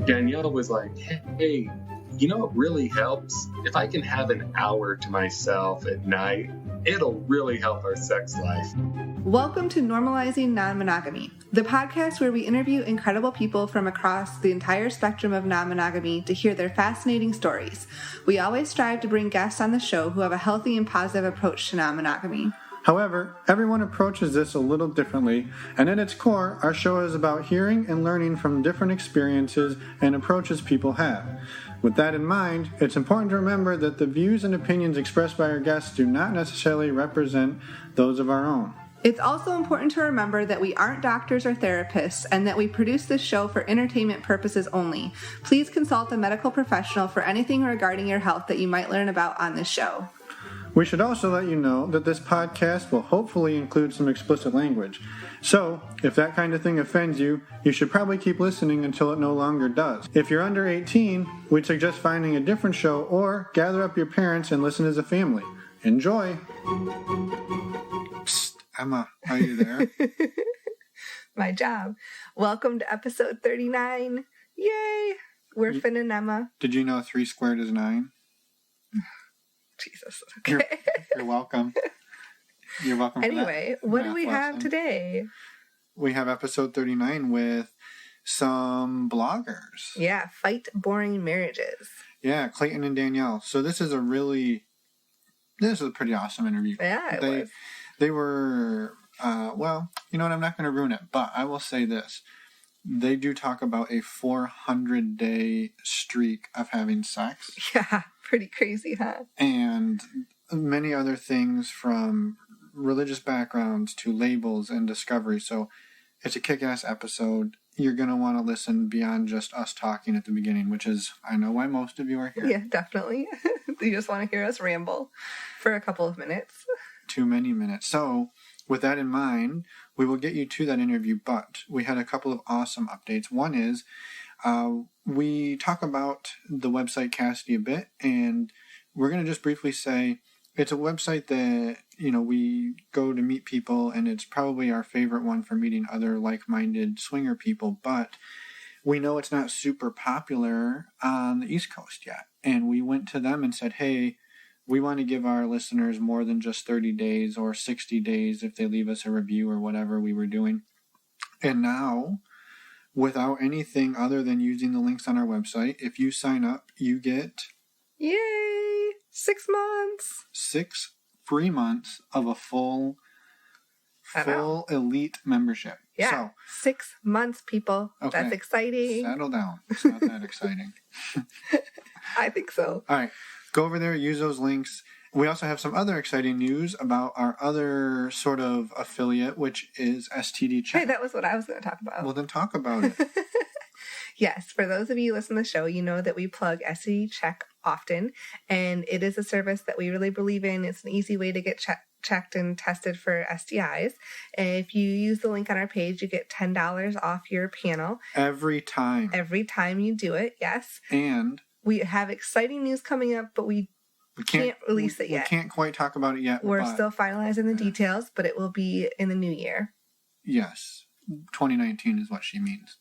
Danielle was like, hey, you know what really helps? If I can have an hour to myself at night, it'll really help our sex life. Welcome to Normalizing Non-Monogamy, the podcast where we interview incredible people from across the entire spectrum of non-monogamy to hear their fascinating stories. We always strive to bring guests on the show who have a healthy and positive approach to non-monogamy. However, everyone approaches this a little differently, and at its core, our show is about hearing and learning from different experiences and approaches people have. With that in mind, it's important to remember that the views and opinions expressed by our guests do not necessarily represent those of our own. It's also important to remember that we aren't doctors or therapists and that we produce this show for entertainment purposes only. Please consult a medical professional for anything regarding your health that you might learn about on this show. We should also let you know that this podcast will hopefully include some explicit language. So, if that kind of thing offends you, you should probably keep listening until it no longer does. If you're under 18, we'd suggest finding a different show or gather up your parents and listen as a family. Enjoy! Psst, Emma, are you there? My job. Welcome to episode 39. Yay! We're Finn and Emma. Did you know 3 squared is 9? Jesus. Okay. You're welcome. You're welcome. Anyway, what do we have today? We have episode 39 with some bloggers. Yeah, fight boring marriages. Yeah, Clayton and Danielle. So this is a pretty awesome interview. Yeah, it was. They were, well, you know what, I'm not going to ruin it, but I will say this. They do talk about a 400-day streak of having sex. Yeah, pretty crazy, huh? And many other things from religious backgrounds to labels and discovery. So it's a kick-ass episode. You're going to want to listen beyond just us talking at the beginning, which is, I know why most of you are here. Yeah, definitely. You just want to hear us ramble for a couple of minutes. Too many minutes. So with that in mind, we will get you to that interview, but we had a couple of awesome updates. One is we talk about the website Cassidy a bit, and we're going to just briefly say it's a website that, you know, we go to meet people, and it's probably our favorite one for meeting other like-minded swinger people, but we know it's not super popular on the East Coast yet. And we went to them and said, hey, we want to give our listeners more than just 30 days or 60 days if they leave us a review or whatever we were doing. And now, without anything other than using the links on our website, if you sign up, you get... Yay! 6 months! 6 free months of a full elite membership. Yeah, so, 6 months, people. Okay. That's exciting. Settle down. It's not that exciting. I think so. All right. Go over there, use those links. We also have some other exciting news about our other sort of affiliate, which is STD Check. Hey, that was what I was going to talk about. Well, then talk about it. Yes, for those of you who listen to the show, you know that we plug STD Check often, and it is a service that we really believe in. It's an easy way to get checked and tested for STIs. If you use the link on our page, you get $10 off your panel. Every time. Every time you do it, yes. And we have exciting news coming up, but we can't release it yet. We can't quite talk about it yet. We're still finalizing the details, but it will be in the new year. Yes. 2019 is what she means.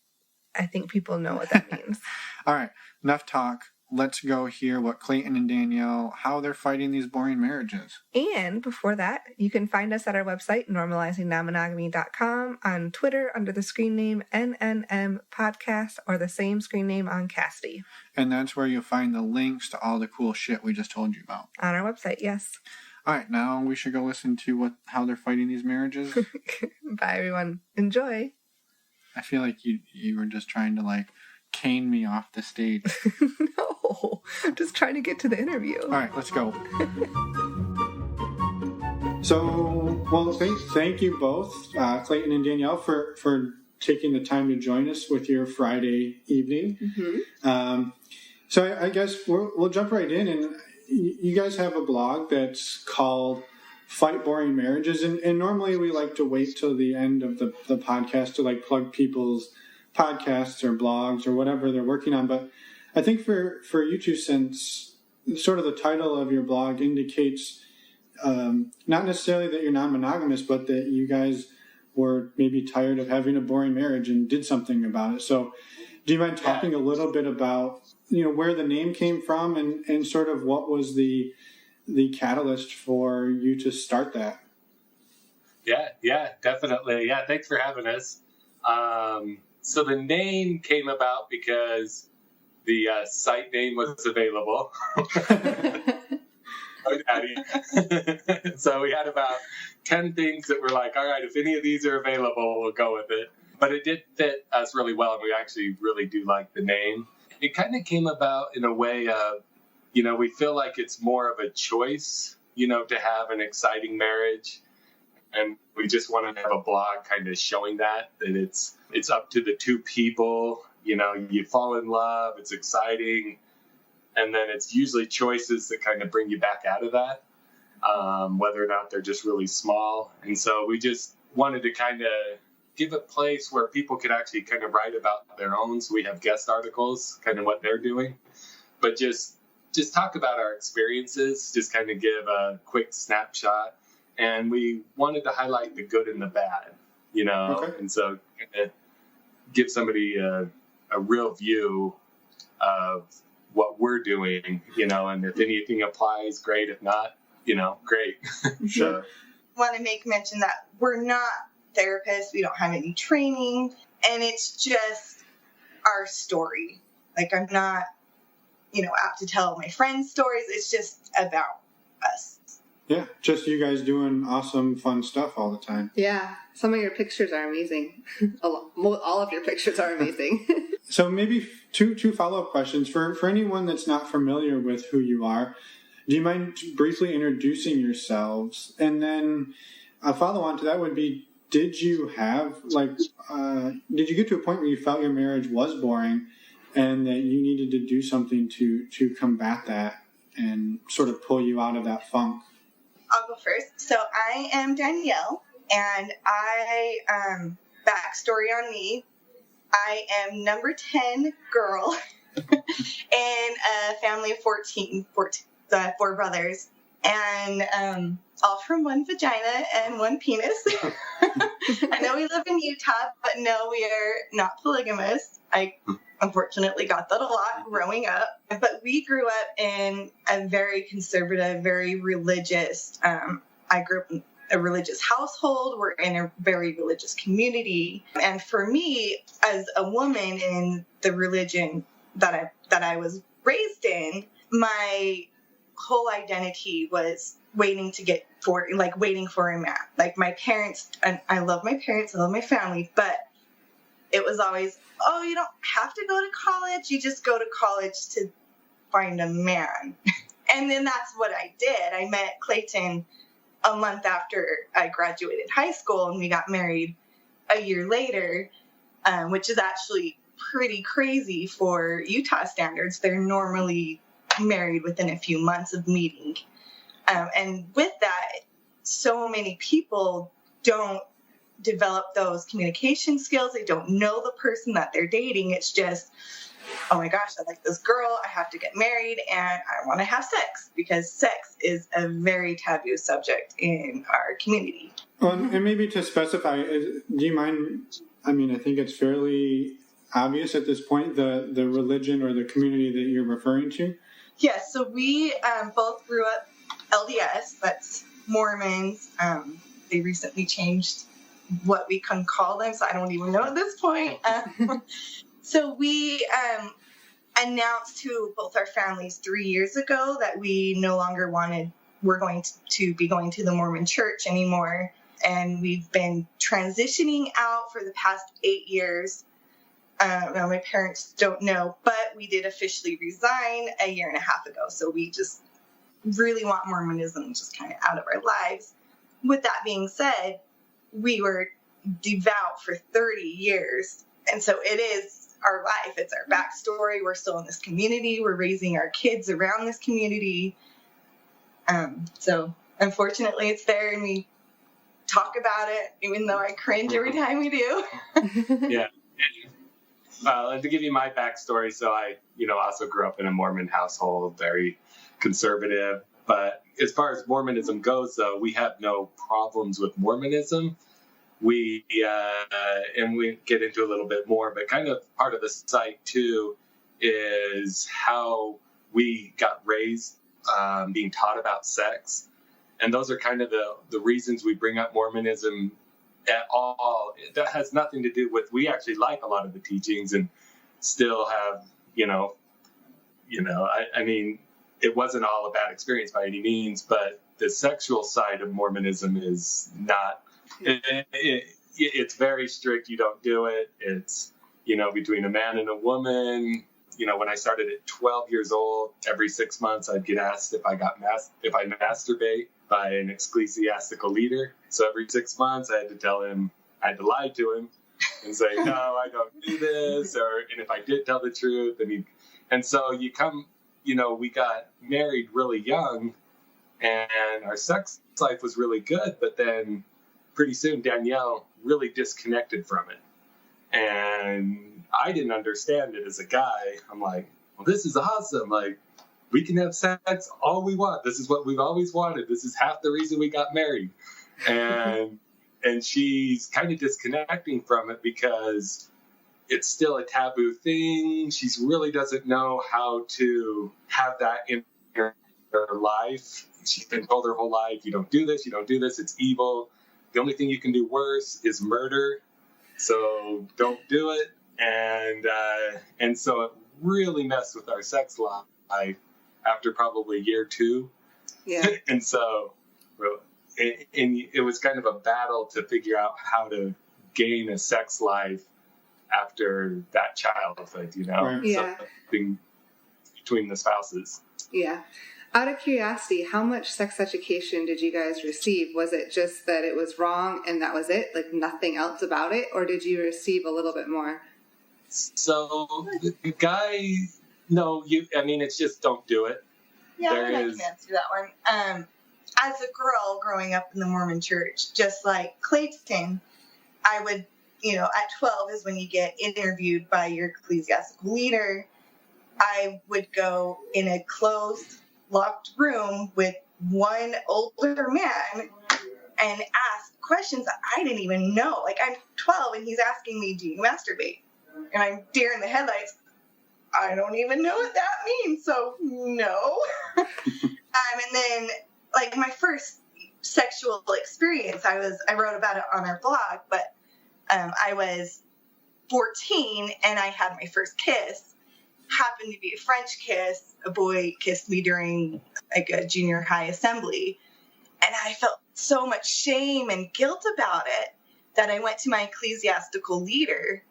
I think people know what that means. All right. Enough talk. Let's go hear what Clayton and Danielle, how they're fighting these boring marriages. And before that, you can find us at our website, normalizingnonmonogamy.com, on Twitter under the screen name NNM Podcast, or the same screen name on Cassidy. And that's where you'll find the links to all the cool shit we just told you about. On our website, yes. All right, now we should go listen to how they're fighting these marriages. Bye, everyone. Enjoy. I feel like you were just trying to, cane me off the stage. No, I'm just trying to get to the interview. All right, let's go. So, well, thank you both, Clayton and Danielle, for taking the time to join us with your Friday evening. Mm-hmm. So I guess we'll jump right in, and you guys have a blog that's called Fight Boring Marriages, and normally we like to wait till the end of the podcast to plug people's podcasts or blogs or whatever they're working on. But I think for you two, since sort of the title of your blog indicates not necessarily that you're non-monogamous, but that you guys were maybe tired of having a boring marriage and did something about it. So Do you mind talking a little bit about, where the name came from and sort of what was the catalyst for you to start that? Yeah, definitely. Yeah, thanks for having us. So the name came about because the site name was available. So we had about 10 things that were like, all right, if any of these are available, we'll go with it. But it did fit us really well, and we actually really do like the name. It kind of came about in a way of, we feel like it's more of a choice, to have an exciting marriage. And we just wanted to have a blog kind of showing that it's up to the two people, you fall in love, it's exciting. And then it's usually choices that kind of bring you back out of that, whether or not they're just really small. And so we just wanted to kind of give a place where people could actually kind of write about their own. So we have guest articles, kind of what they're doing, but just talk about our experiences, just kind of give a quick snapshot. And we wanted to highlight the good and the bad, Okay. And so kind of give somebody a real view of what we're doing, and if anything applies, great. If not, great. Sure. Want to make mention that we're not therapists. We don't have any training, and it's just our story. Like, I'm not, out to tell my friends' stories. It's just about us. Yeah, just you guys doing awesome, fun stuff all the time. Yeah, some of your pictures are amazing. All of your pictures are amazing. So maybe two follow-up questions. For anyone that's not familiar with who you are, do you mind briefly introducing yourselves? And then a follow-on to that would be, did you get to a point where you felt your marriage was boring and that you needed to do something to combat that and sort of pull you out of that funk? I'll go first. So I am Danielle, and backstory on me, I am number 10 girl in a family of 14, 4 brothers, and all from one vagina and one penis. I know we live in Utah, but no, we are not polygamous. I unfortunately got that a lot growing up. But we grew up in a very conservative, very religious, I grew up in a religious household. We're in a very religious community. And for me, as a woman in the religion that I was raised in, my whole identity was waiting for a man. Like, my parents, and I love my parents, I love my family, but it was always, oh, you don't have to go to college. You just go to college to find a man. And then that's what I did. I met Clayton a month after I graduated high school, and we got married a year later, which is actually pretty crazy for Utah standards. They're normally married within a few months of meeting. And with that, so many people don't develop those communication skills. They don't know the person that they're dating. It's just, oh my gosh, I like this girl, I have to get married, and I want to have sex, because sex is a very taboo subject in our community. Well, and maybe to specify, do you mind, I think it's fairly obvious at this point, the religion or the community that you're referring to? Yes, so we both grew up LDS, that's Mormons. They recently changed what we can call them, so I don't even know at this point. So we announced to both our families 3 years ago that we no longer we're going to be going to the Mormon church anymore. And we've been transitioning out for the past 8 years. Now, my parents don't know, but we did officially resign a year and a half ago. So we just really want Mormonism just kind of out of our lives. With that being said, we were devout for 30 years. And so it is our life. It's our backstory. We're still in this community. We're raising our kids around this community. So unfortunately, it's there, and we talk about it, even though I cringe every time we do. Yeah. And to give you my backstory, so I, also grew up in a Mormon household, very conservative. But as far as Mormonism goes, though, we have no problems with Mormonism. we get into a little bit more, but kind of part of the site too is how we got raised, being taught about sex. And those are kind of the reasons we bring up Mormonism at all. That has nothing to do with, we actually like a lot of the teachings and still have, I mean, it wasn't all a bad experience by any means, but the sexual side of Mormonism is not, it's very strict. You don't do it. It's, between a man and a woman. When I started at 12 years old, every 6 months I'd get asked if I masturbate by an ecclesiastical leader. So every 6 months I had to tell him, I had to lie to him and say, no, I don't do this. And if I did tell the truth, and so we got married really young and our sex life was really good. But then pretty soon Danielle really disconnected from it. And I didn't understand it as a guy. I'm like, well, this is awesome. Like, we can have sex all we want. This is what we've always wanted. This is half the reason we got married. And she's kind of disconnecting from it because it's still a taboo thing. She really doesn't know how to have that in her life. She's been told her whole life, you don't do this, it's evil. The only thing you can do worse is murder. So don't do it. And so it really messed with our sex life after probably year 2. Yeah. And so it was kind of a battle to figure out how to gain a sex life after that childhood, Right. Yeah. So between the spouses. Yeah. Out of curiosity, how much sex education did you guys receive? Was it just that it was wrong and that was it? Like nothing else about it? Or did you receive a little bit more? So the guy, it's just don't do it. Yeah, I can answer that one. As a girl growing up in the Mormon church, just like Clayton, I would, at 12 is when you get interviewed by your ecclesiastical leader. I would go in a closed, locked room with one older man and ask questions that I didn't even know. Like, I'm 12 and he's asking me, do you masturbate? And I'm deer in the headlights. I don't even know what that means, so no. And then, like, my first sexual experience, I wrote about it on our blog, but I was 14 and I had my first kiss. Happened to be a French kiss. A boy kissed me during like a junior high assembly, and I felt so much shame and guilt about it that I went to my ecclesiastical leader,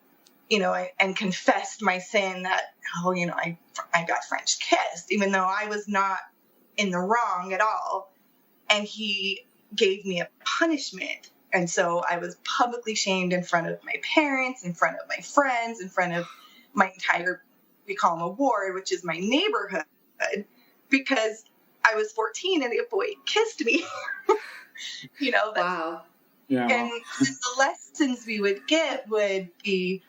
and confessed my sin that, I got French kissed, even though I was not in the wrong at all. And he gave me a punishment. And so I was publicly shamed in front of my parents, in front of my friends, in front of my entire, we call them a ward, which is my neighborhood, because I was 14 and a boy kissed me. Wow. Yeah. And the lessons we would get would be,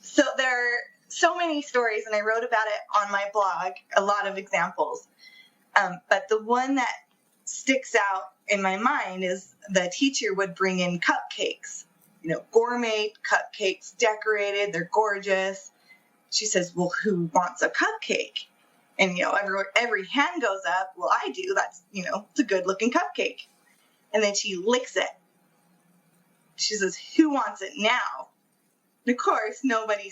so there are so many stories, and I wrote about it on my blog, a lot of examples. But the one that sticks out in my mind is the teacher would bring in cupcakes, gourmet cupcakes, decorated, they're gorgeous. She says, well, who wants a cupcake? And, every hand goes up. Well, I do. That's, it's a good looking cupcake. And then she licks it. She says, who wants it now? And of course, nobody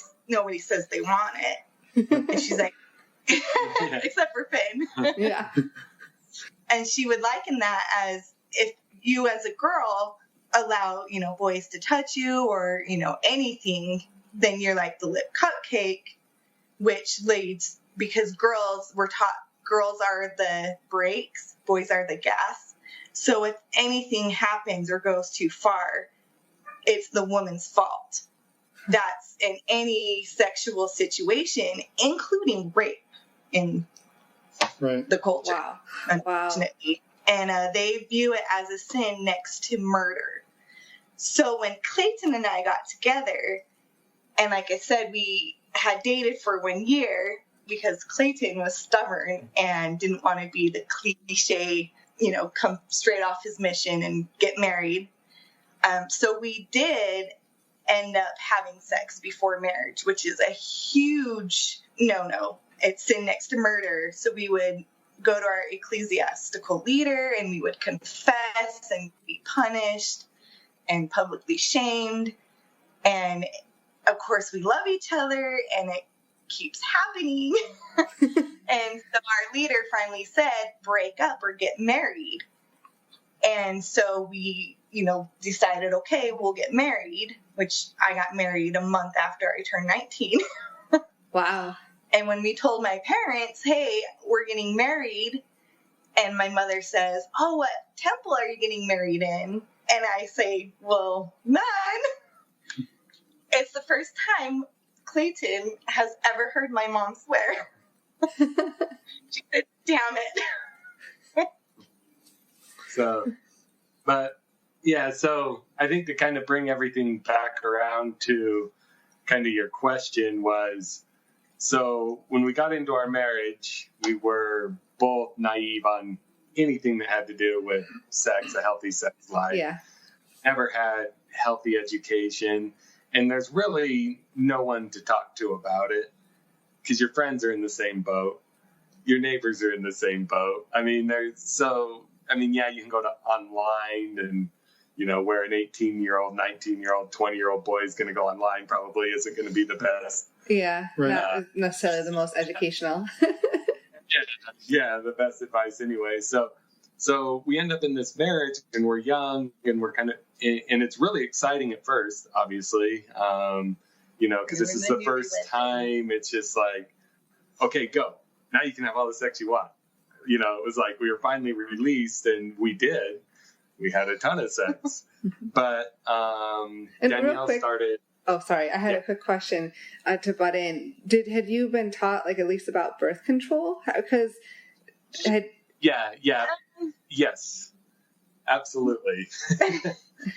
says they want it. And she's like, except for Finn. Yeah. And she would liken that as if you as a girl allow, boys to touch you or, anything, then you're like the lip cupcake, which leads, because we're taught girls are the brakes, boys are the gas. So if anything happens or goes too far, it's the woman's fault. That's in any sexual situation, including rape in the culture, unfortunately. Wow. And they view it as a sin next to murder. So when Clayton and I got together, and like I said, we had dated for 1 year because Clayton was stubborn and didn't want to be the cliche, come straight off his mission and get married. So we did end up having sex before marriage, which is a huge no-no. It's sin next to murder. So we would go to our ecclesiastical leader and we would confess and be punished and publicly shamed. And of course we love each other and it keeps happening. And so our leader finally said, break up or get married. And so we, decided, okay, we'll get married, which I got married a month after I turned 19. Wow. And when we told my parents, hey, we're getting married, and my mother says, oh, what temple are you getting married in? And I say, well, none. It's the first time Clayton has ever heard my mom swear. She said, damn it. So I think to kind of bring everything back around to kind of your question was, so when we got into our marriage, we were both naive on anything that had to do with sex, a healthy sex life. Yeah. Never had healthy education. And there's really no one to talk to about it because your friends are in the same boat. Your neighbors are in the same boat. Yeah, you can go to online and, where an 18-year-old, 19-year-old, 20-year-old boy is going to go online probably isn't going to be the best. Yeah, right. Not necessarily the most educational. Yeah, the best advice anyway. So we end up in this marriage and we're young and we're and it's really exciting at first, obviously, because this is the first time. It's just like, okay, go. Now you can have all the sex you want. It was like we were finally released and we did. We had a ton of sex. But Danielle started... Oh, sorry. I had a quick question to butt in. Had you been taught, at least about birth control? Because yes, absolutely.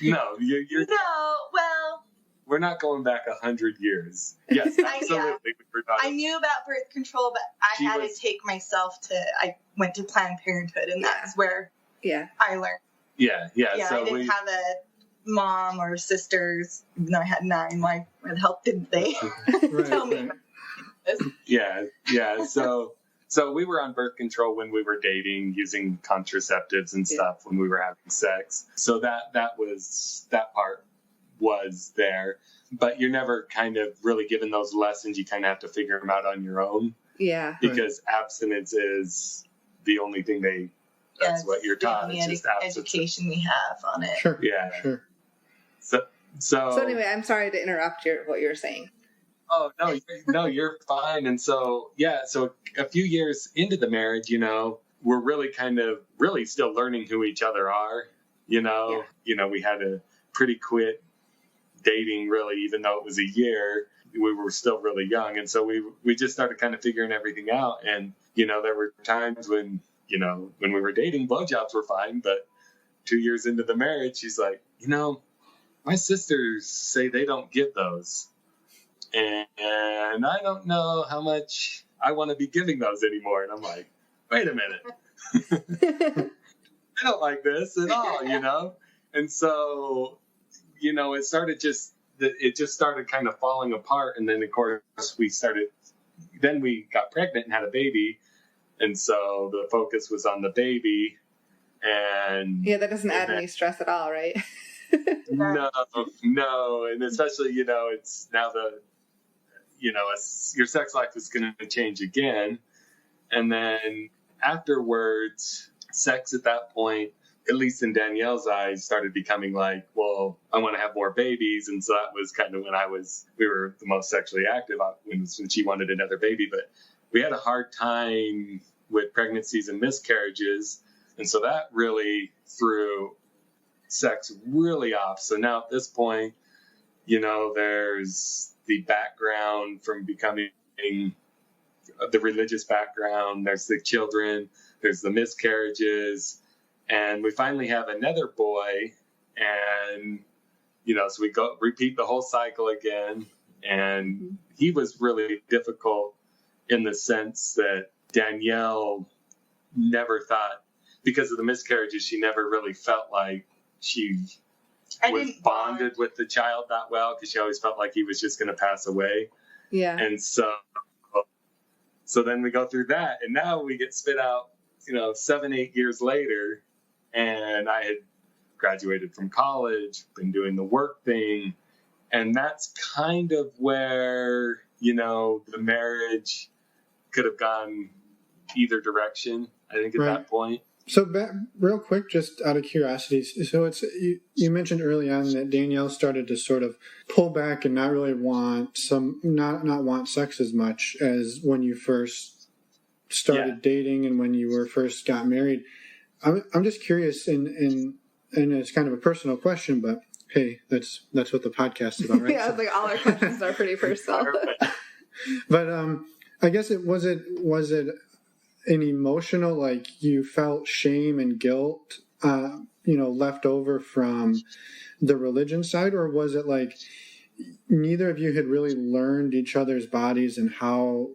No, you're. No, well. We're not going back 100 years. Yes, absolutely. I knew about birth control, but I had to take myself I went to Planned Parenthood, and that's where I learned. Yeah. So I didn't have a mom or sisters, even though I had 9. Why the hell didn't they tell me? Yeah. So we were on birth control when we were dating, using contraceptives and stuff when we were having sex. So that part was there, but you're never kind of really given those lessons. You kind of have to figure them out on your own. Yeah. Because abstinence is the only thing that's what you're taught. It's just education we have on it. Sure. Yeah. Sure. So anyway, I'm sorry to interrupt what you were saying. Oh, no, you're fine. And so a few years into the marriage, we're really still learning who each other are. We had a pretty quick dating, really, even though it was a year. We were still really young. And so we just started kind of figuring everything out. And, there were times when we were dating, blowjobs were fine. But 2 years into the marriage, she's like, my sisters say they don't give those. And I don't know how much I want to be giving those anymore. And I'm like, wait a minute. I don't like this at all, And so, it just started kind of falling apart. And then, of course, we got pregnant and had a baby. And so the focus was on the baby. And yeah, that doesn't add any stress at all, right? No. And especially, it's now your sex life is going to change again. And then afterwards, sex at that point, at least in Danielle's eyes, started becoming like, well, I want to have more babies. And so that was kind of when we were the most sexually active, when she wanted another baby. But we had a hard time with pregnancies and miscarriages. And so that really threw sex really off. So now at this point, there's the background from becoming the religious background, there's the children, there's the miscarriages, and we finally have another boy, and so we repeat the whole cycle again. And he was really difficult in the sense that Danielle never thought, because of the miscarriages, she never really felt like she was bonded with the child that well, because she always felt like he was just going to pass away. Yeah. And so then we go through that, and now we get spit out, 7-8 years later, and I had graduated from college, been doing the work thing, and that's kind of where, the marriage could have gone either direction, I think, at that point. So real quick, just out of curiosity, so you mentioned early on that Danielle started to sort of pull back and not really want not want sex as much as when you first started dating and when you were first got married. I'm just curious, and it's kind of a personal question, but hey, that's what the podcast is about, right? Yeah, like all our questions are pretty personal. But I guess was it an emotional, like you felt shame and guilt, left over from the religion side, or was it like neither of you had really learned each other's bodies and how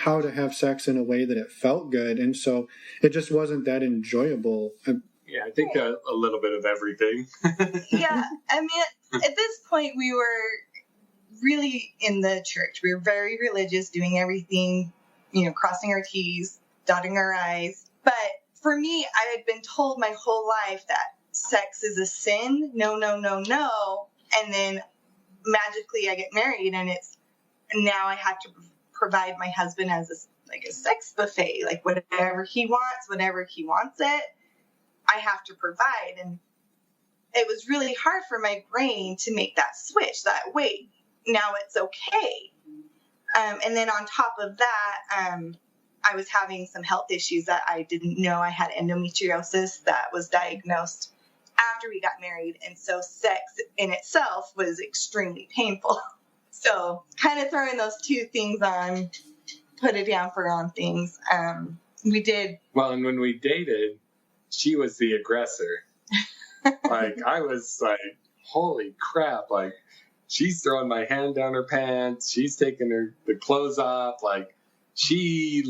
to have sex in a way that it felt good, and so it just wasn't that enjoyable? Yeah, I think a little bit of everything. Yeah, I mean, at this point, we were really in the church. We were very religious, doing everything, crossing our T's, dotting our I's. But for me, I had been told my whole life that sex is a sin. No, no, no, no. And then magically I get married, and now I have to provide my husband as a sex buffet, like whatever he wants it, I have to provide. And it was really hard for my brain to make that switch, that wait, now it's okay. And then on top of that, I was having some health issues that I didn't know. I had endometriosis that was diagnosed after we got married. And so sex in itself was extremely painful. So kind of throwing those two things on, put a damper on things. We did. Well, and when we dated, she was the aggressor. Like, I was like, holy crap. Like, she's throwing my hand down her pants. She's taking the clothes off. Like, she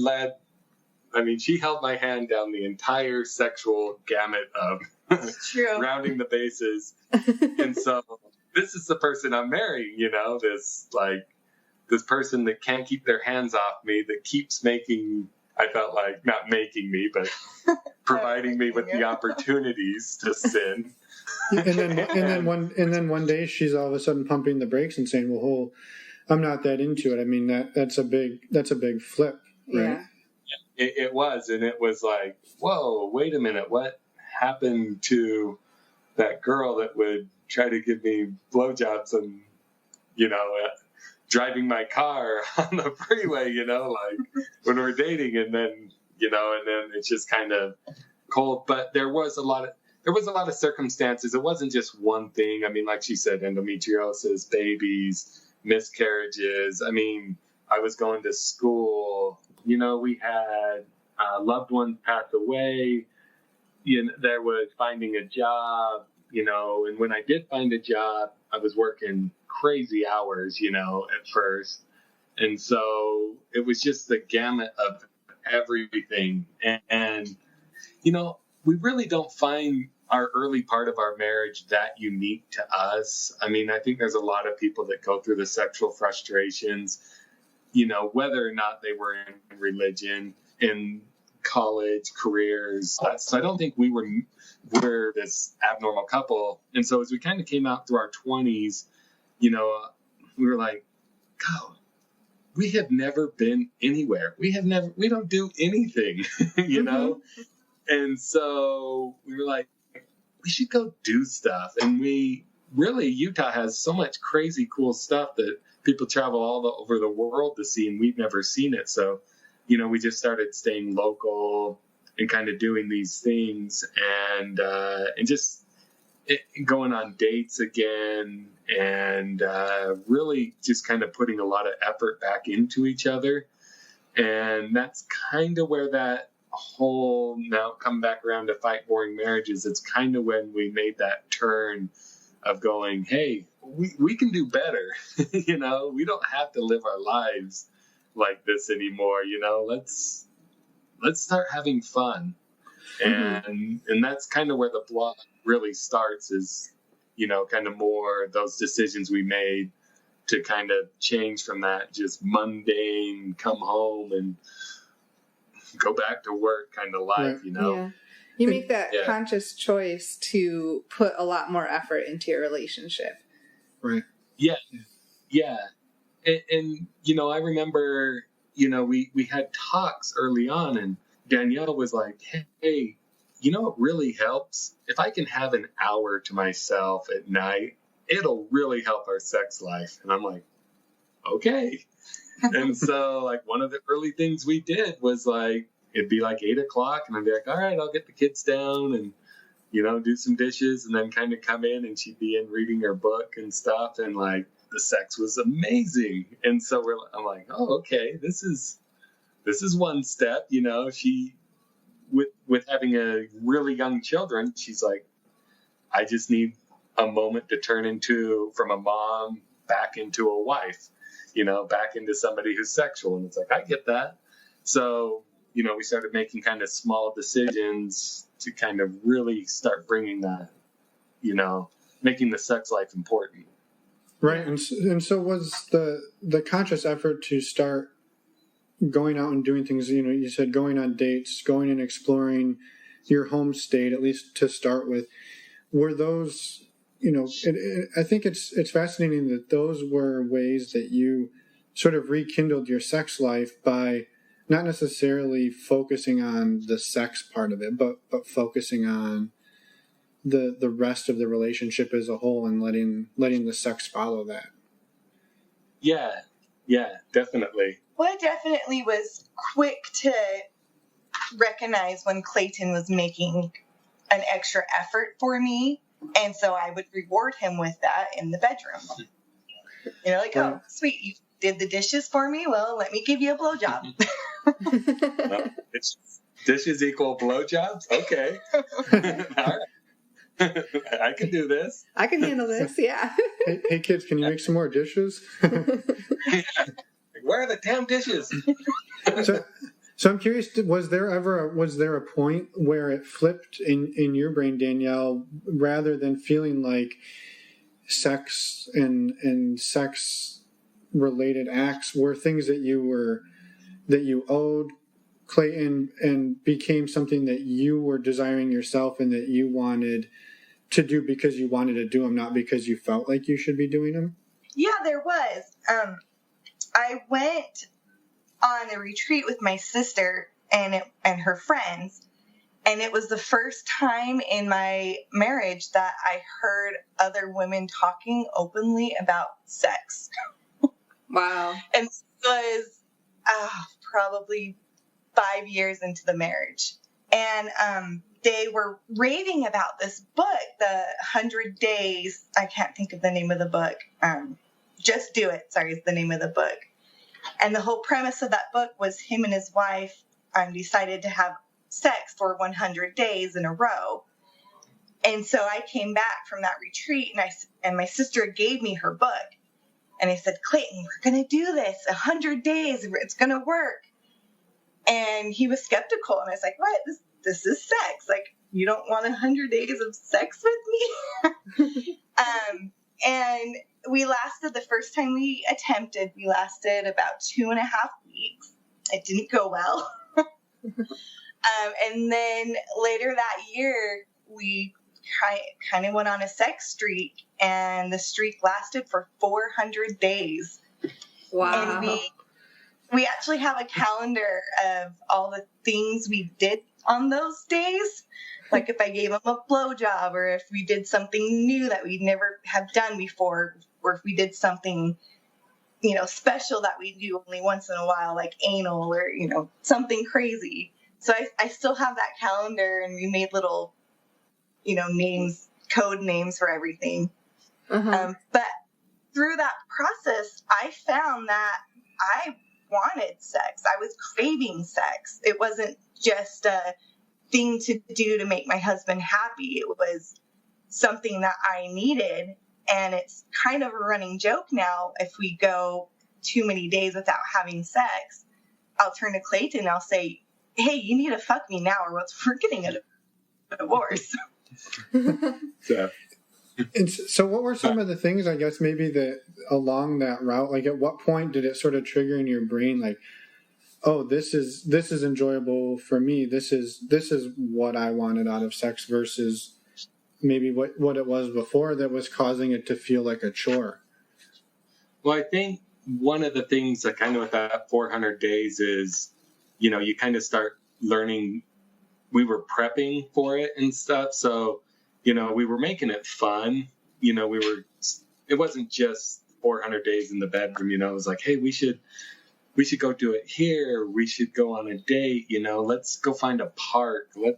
held my hand down the entire sexual gamut of rounding the bases. And so this is the person I'm marrying, this person that can't keep their hands off me, that keeps I felt like, not making me, but providing me with the opportunities to sin. And then one day she's all of a sudden pumping the brakes and saying, "Well, I'm not that into it." I mean, that's a big flip, right? Yeah. It was, and it was like, whoa, wait a minute, what happened to that girl that would try to give me blowjobs and, driving my car on the freeway, like when we're dating, and then it's just kind of cold. But there was a lot of circumstances. It wasn't just one thing. I mean, like she said, endometriosis, babies, miscarriages. I mean, I was going to school. We had loved ones pass away. There was finding a job, and when I did find a job, I was working crazy hours, at first. And so it was just the gamut of everything. And we really don't find our early part of our marriage that unique to us. I mean, I think there's a lot of people that go through the sexual frustrations, whether or not they were in religion, in college, careers. So I don't think we're this abnormal couple. And so as we kind of came out through our 20s, we were like, God, we have never been anywhere. We don't do anything, And so we were like, we should go do stuff. And Utah has so much crazy cool stuff that people travel all over the world to see, and we've never seen it. So, we just started staying local and kind of doing these things, and just going on dates again, and really just kind of putting a lot of effort back into each other. And that's kind of where that whole, now come back around to fight boring marriages, it's kind of when we made that turn of going, hey, we can do better. We don't have to live our lives like this anymore. Let's start having fun. And that's kind of where the blog really starts, is kind of more those decisions we made to kind of change from that just mundane, come home and go back to work kind of life, Right. Yeah. You make that conscious choice to put a lot more effort into your relationship. Right. Yeah. And I remember, we had talks early on, and Danielle was like, hey, it really helps if I can have an hour to myself at night. It'll really help our sex life. And I'm like, okay. And so, like, one of the early things we did was, like, it'd be like 8 o'clock, and I'd be like, all right, I'll get the kids down and, do some dishes, and then kind of come in, and she'd be in reading her book and stuff. And, like, the sex was amazing. And so I'm like, oh, okay, this is one step, she, with having a really young children, she's like, I just need a moment to turn from a mom back into a wife, back into somebody who's sexual. And it's like, I get that. So, we started making kind of small decisions to kind of really start bringing that, making the sex life important. Right. And so was the conscious effort to start going out and doing things, you said going on dates, going and exploring your home state, at least to start with, were those, I think it's fascinating that those were ways that you sort of rekindled your sex life by not necessarily focusing on the sex part of it, but focusing on the rest of the relationship as a whole and letting the sex follow that. Yeah, definitely. Well, I definitely was quick to recognize when Clayton was making an extra effort for me, and so I would reward him with that in the bedroom. Oh, sweet, you did the dishes for me? Well, let me give you a blowjob. Dishes equal blowjobs? Okay. All right. I can do this. I can handle this, yeah. Hey kids, can you make some more dishes? Where are the damn dishes? So I'm curious, was there a point where it flipped in your brain, Danielle, rather than feeling like sex and sex related acts were things that you owed Clayton and became something that you were desiring yourself and that you wanted to do because you wanted to do them, not because you felt like you should be doing them? Yeah, there was. I went on a retreat with my sister and her friends, and it was the first time in my marriage that I heard other women talking openly about sex. Wow. And this was probably 5 years into the marriage. And they were raving about this book, the 100 Days. I can't think of the name of the book. Just Do It, sorry, is the name of the book. And the whole premise of that book was him and his wife decided to have sex for 100 days in a row. And so I came back from that retreat, and my sister gave me her book. And I said, Clayton, we're going to do this 100 days. It's going to work. And he was skeptical. And I was like, what? This is sex. Like, you don't want 100 days of sex with me? And we lasted, the first time we attempted, we lasted about 2.5 weeks. It didn't go well. And then later that year, we kind of went on a sex streak, and the streak lasted for 400 days. Wow. And we actually have a calendar of all the things we did on those days. Like if I gave him a blowjob, or if we did something new that we'd never have done before, or if we did something, special that we do only once in a while, like anal or, something crazy. So I still have that calendar, and we made little, names, code names for everything. Uh-huh. But through that process, I found that I wanted sex. I was craving sex. It wasn't just a thing to do to make my husband happy. It was something that I needed. And it's kind of a running joke now. If we go too many days without having sex, I'll turn to Clayton and I'll say, hey, you need to fuck me now, or else we're getting a divorce. And so what were some of the things, I guess, maybe that along that route, like at what point did it sort of trigger in your brain, like, oh, this is enjoyable for me. This is what I wanted out of sex versus maybe what it was before that was causing it to feel like a chore? Well, I think one of the things that kind of with that 400 days is, you kind of start learning. We were prepping for it and stuff. So, we were making it fun. It wasn't just 400 days in the bedroom, it was like, hey, we should go do it here. We should go on a date, let's go find a park. And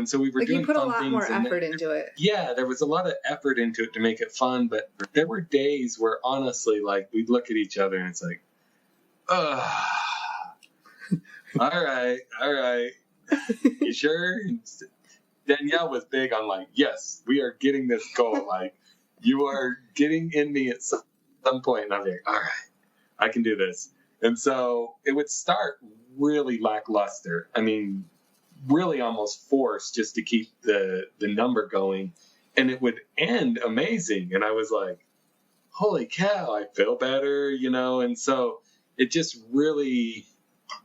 so we were doing you put a fun lot things more effort into it. Yeah, there was a lot of effort into it to make it fun, but there were days where honestly, like, we'd look at each other and it's like, ugh, all right. You sure? Danielle was big on like, yes, we are getting this goal. Like, you are getting in me at some point. And I'm like, all right, I can do this. And so it would start really lackluster. I mean, really almost forced just to keep the number going. And it would end amazing. And I was like, holy cow, I feel better, And so it just really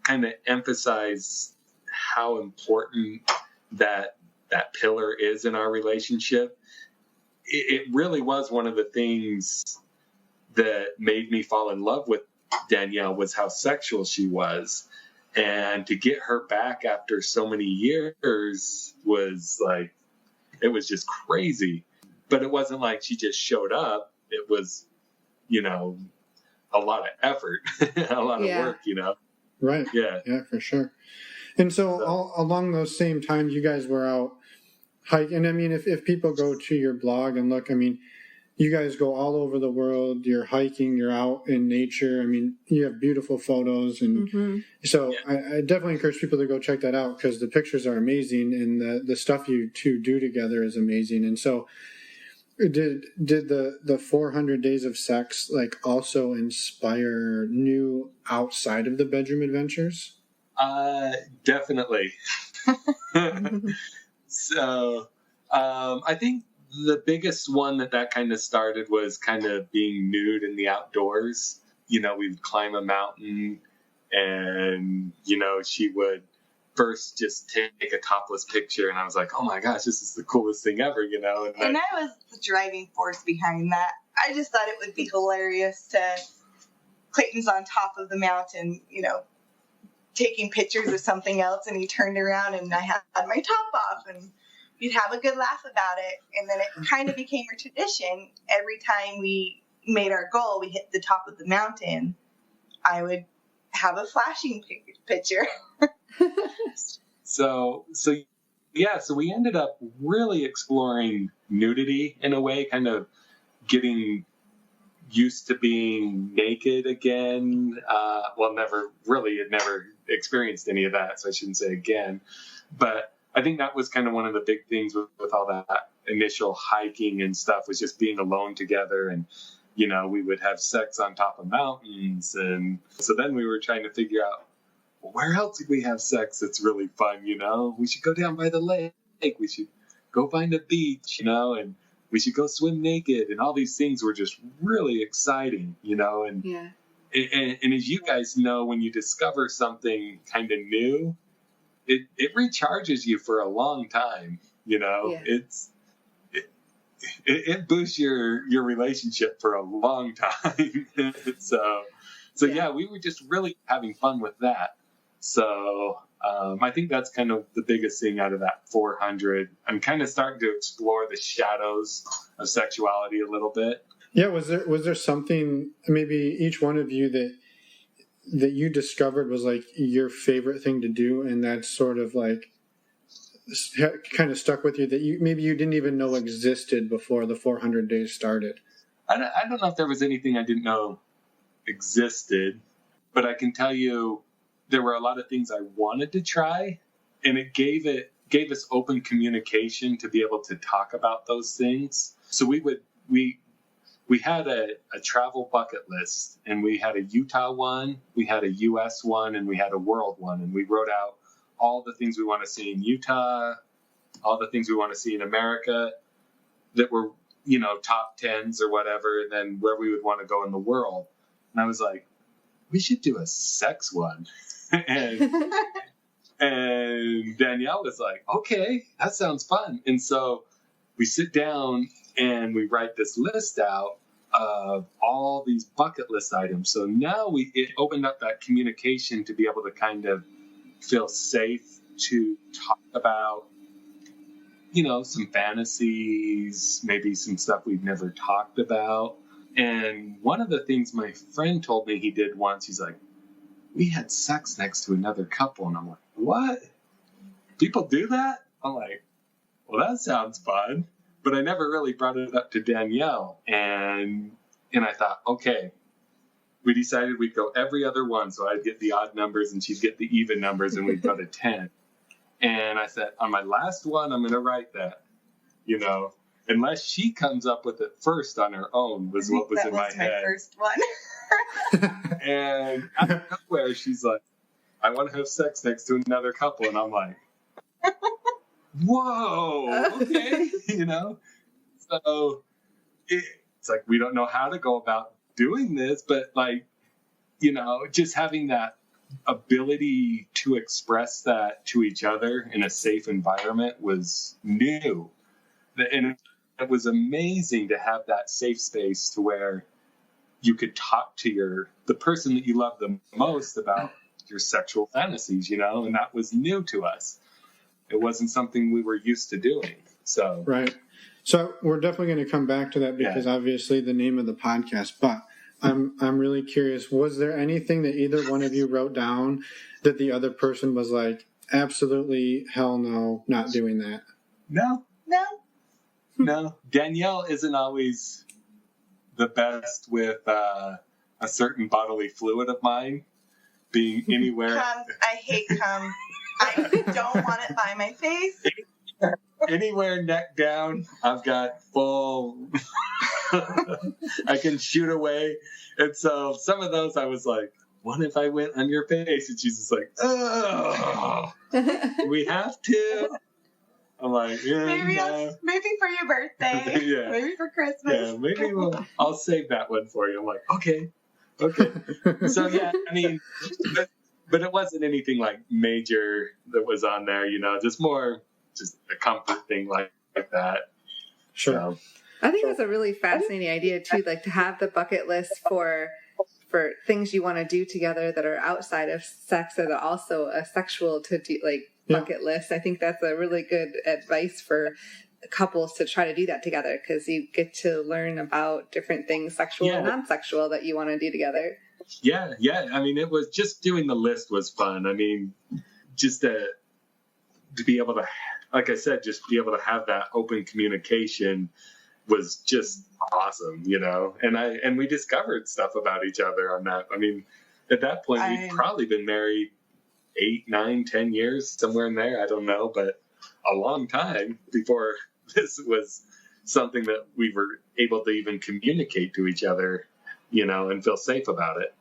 kind of emphasized how important that pillar is in our relationship. It really was one of the things that made me fall in love with Danielle was how sexual she was. And to get her back after so many years was like, it was just crazy. But it wasn't like she just showed up. It was, a lot of effort, a lot of work, Right. Yeah. Yeah, for sure. And so all along those same times you guys were out hiking. And I mean, if people go to your blog and look, I mean, you guys go all over the world. You're hiking. You're out in nature. I mean, you have beautiful photos. And so I definitely encourage people to go check that out because the pictures are amazing and the stuff you two do together is amazing. And so did the 400 days of sex like also inspire new outside of the bedroom adventures? Definitely. So I think the biggest one that kind of started was kind of being nude in the outdoors. We'd climb a mountain and, she would first just take a topless picture. And I was like, oh my gosh, this is the coolest thing ever, And I was the driving force behind that. I just thought it would be hilarious to Clayton's on top of the mountain, taking pictures of something else. And he turned around and I had my top off and we'd have a good laugh about it. And then it kind of became a tradition. Every time we made our goal, we hit the top of the mountain, I would have a flashing picture. So we ended up really exploring nudity in a way, kind of getting used to being naked again. Had never experienced any of that, so I shouldn't say again. But I think that was kind of one of the big things with all that initial hiking and stuff was just being alone together. And, we would have sex on top of mountains. And so then we were trying to figure out, well, where else could we have sex that's really fun, We should go down by the lake. We should go find a beach, and we should go swim naked. And all these things were just really exciting, And, and as you guys know, when you discover something kind of new, it recharges you for a long time, It boosts your relationship for a long time. So we were just really having fun with that. So I think that's kind of the biggest thing out of that 400. I'm kind of starting to explore the shadows of sexuality a little bit. Yeah, was there something maybe each one of you that you discovered was like your favorite thing to do, and that's sort of like kind of stuck with you that you didn't even know existed before the 400 days started? I don't know if there was anything I didn't know existed, but I can tell you there were a lot of things I wanted to try, and it gave us open communication to be able to talk about those things. So we had a travel bucket list, and we had a Utah one, we had a U.S. one, and we had a world one, and we wrote out all the things we want to see in Utah, all the things we want to see in America. that were, top tens or whatever, and then where we would want to go in the world. And I was like, we should do a sex one. and Danielle was like, okay, that sounds fun. And so we sit down and we write this list out of all these bucket list items. So now it opened up that communication to be able to kind of feel safe to talk about, some fantasies, maybe some stuff we've never talked about. And one of the things my friend told me he did once, he's like, we had sex next to another couple. And I'm like, what? People do that? I'm like, well, that sounds fun. But I never really brought it up to Danielle. And I thought, okay, we decided we'd go every other one. So I'd get the odd numbers and she'd get the even numbers, and we'd go to 10. And I said, on my last one, I'm going to write that, unless she comes up with it first on her own, was what was in my head. That was my first one. And out of nowhere, she's like, I want to have sex next to another couple. And I'm like, whoa, okay, So it's like, we don't know how to go about doing this, but just having that ability to express that to each other in a safe environment was new. And it was amazing to have that safe space to where you could talk to the person that you love the most about your sexual fantasies, and that was new to us. It wasn't something we were used to doing. So right. So we're definitely going to come back to that because obviously the name of the podcast, but I'm really curious, was there anything that either one of you wrote down that the other person was like, absolutely, hell no, not doing that? No. Danielle isn't always the best with a certain bodily fluid of mine being anywhere. I hate cum. I don't want it by my face. Anywhere neck down, I've got full... I can shoot away. And so some of those I was like, what if I went on your face? And she's just like, oh, we have to. I'm like, yeah, maybe for your birthday. Yeah. Maybe for Christmas. Yeah, maybe I'll save that one for you. I'm like, okay. So yeah, I mean, but it wasn't anything like major that was on there, just more just a comfort thing like that. Sure. So, I think that's a really fascinating idea too, like to have the bucket list for things you want to do together that are outside of sex that are also a sexual bucket list. I think that's a really good advice for couples to try to do that together, because you get to learn about different things, sexual and non-sexual, that you want to do together. Yeah. I mean, it was just doing the list was fun. I mean, just to be able to, like I said, just be able to have that open communication was just awesome, and we discovered stuff about each other on that. I mean, at that point, we'd probably been married 8, 9, 10 years, somewhere in there. I don't know, but a long time before this was something that we were able to even communicate to each other, and feel safe about it.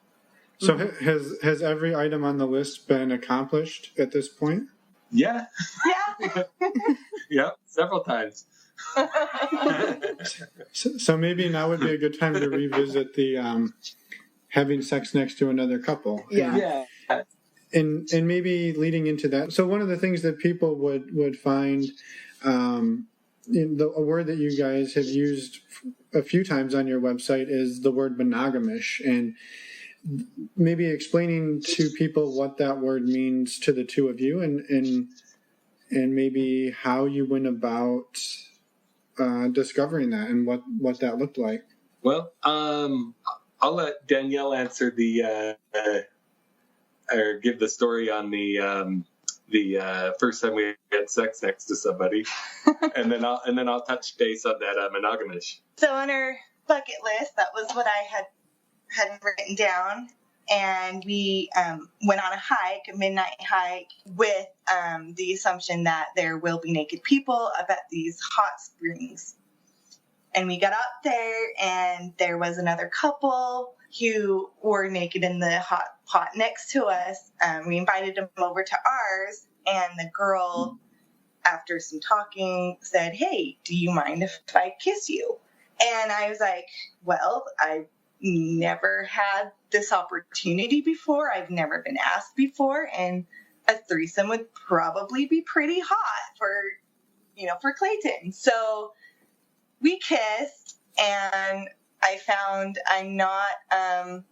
So has every item on the list been accomplished at this point? Yeah. Yeah. Yeah, several times. So maybe now would be a good time to revisit the having sex next to another couple. Yeah. And maybe leading into that. So one of the things that people would find, a word that you guys have used a few times on your website is the word monogamish, and maybe explaining to people what that word means to the two of you, and maybe how you went about discovering that and what that looked like. Well, I'll let Danielle answer or give the story on the first time we had sex next to somebody, and then I'll touch base on that monogamish. So on our bucket list, that was what I had written down, and we went on a midnight hike, with the assumption that there will be naked people up at these hot springs. And we got up there, and there was another couple who were naked in the hot pot next to us. We invited them over to ours, and the girl after some talking, said, "Hey, do you mind if I kiss you?" And I was like, well, I've never had this opportunity before. I've never been asked before. And a threesome would probably be pretty hot for Clayton. So we kissed, and I found I'm not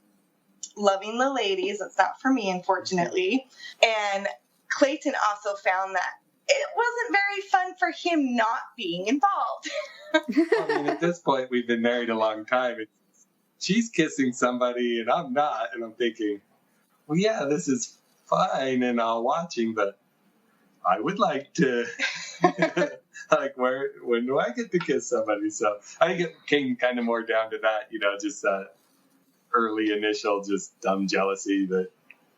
loving the ladies. It's not for me, unfortunately. And Clayton also found that it wasn't very fun for him not being involved. I mean, at this point, we've been married a long time. And she's kissing somebody, and I'm not. And I'm thinking, well, yeah, this is fine and all watching, but I would like to, like, when do I get to kiss somebody? So I think it came kind of more down to that, just that early initial, just dumb jealousy that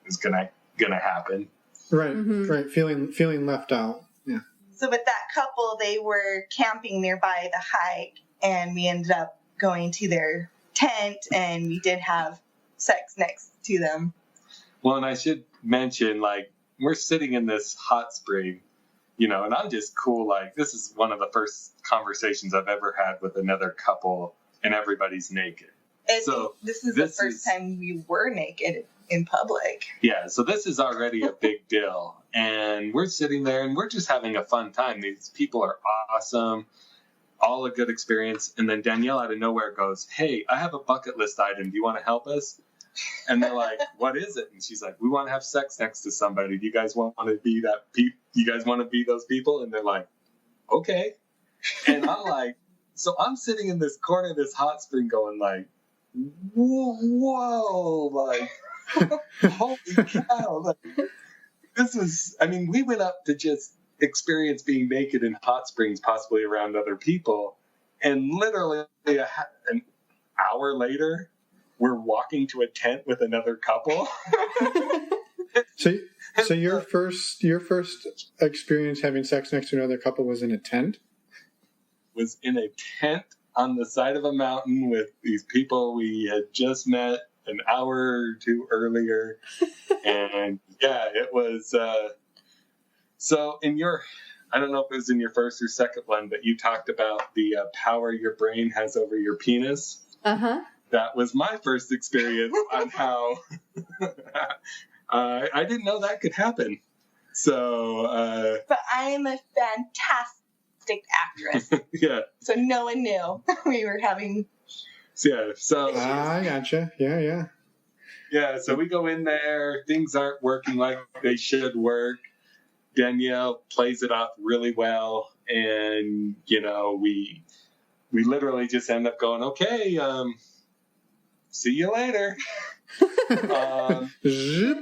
is gonna happen. Right, right. Feeling left out. Yeah. So with that couple, they were camping nearby the hike, and we ended up going to their tent, and we did have sex next to them. Well, and I should mention, like, we're sitting in this hot spring, and I'm just cool. Like, this is one of the first conversations I've ever had with another couple, and everybody's naked. And so this is the first time we were naked in public. Yeah, so this is already a big deal. And we're sitting there, and we're just having a fun time. These people are awesome, all a good experience. And then Danielle out of nowhere goes, "Hey, I have a bucket list item. Do you want to help us?" And they're like, "What is it?" And she's like, "We want to have sex next to somebody. Do you guys want to be you guys want to be those people?" And they're like, "Okay." And I'm like, so I'm sitting in this corner of this hot spring going like, whoa, like, holy cow. Like, this is, we went up to just experience being naked in hot springs, possibly around other people. And literally an hour later, we're walking to a tent with another couple. So your first experience having sex next to another couple was in a tent? Was in a tent on the side of a mountain with these people we had just met an hour or two earlier. And yeah, it was, so I don't know if it was in your first or second one, but you talked about the power your brain has over your penis. Uh-huh. That was my first experience on how I didn't know that could happen. So, but I am a fantastic actress. Yeah. So no one knew we were having. Yeah. So I gotcha. Yeah. Yeah. So we go in there. Things aren't working like they should work. Danielle plays it off really well, and we literally just end up going, okay, see you later. Zip,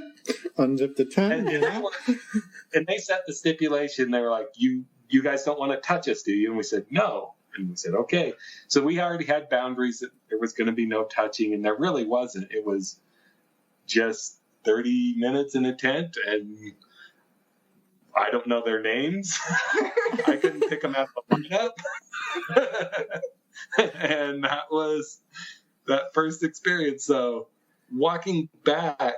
unzip the tent. And they set the stipulation. They were like, you guys don't want to touch us, do you? And we said, no. And we said, okay. So we already had boundaries that there was going to be no touching, and there really wasn't. It was just 30 minutes in a tent, and I don't know their names. I couldn't pick them out of the lineup. And that was that first experience. So walking back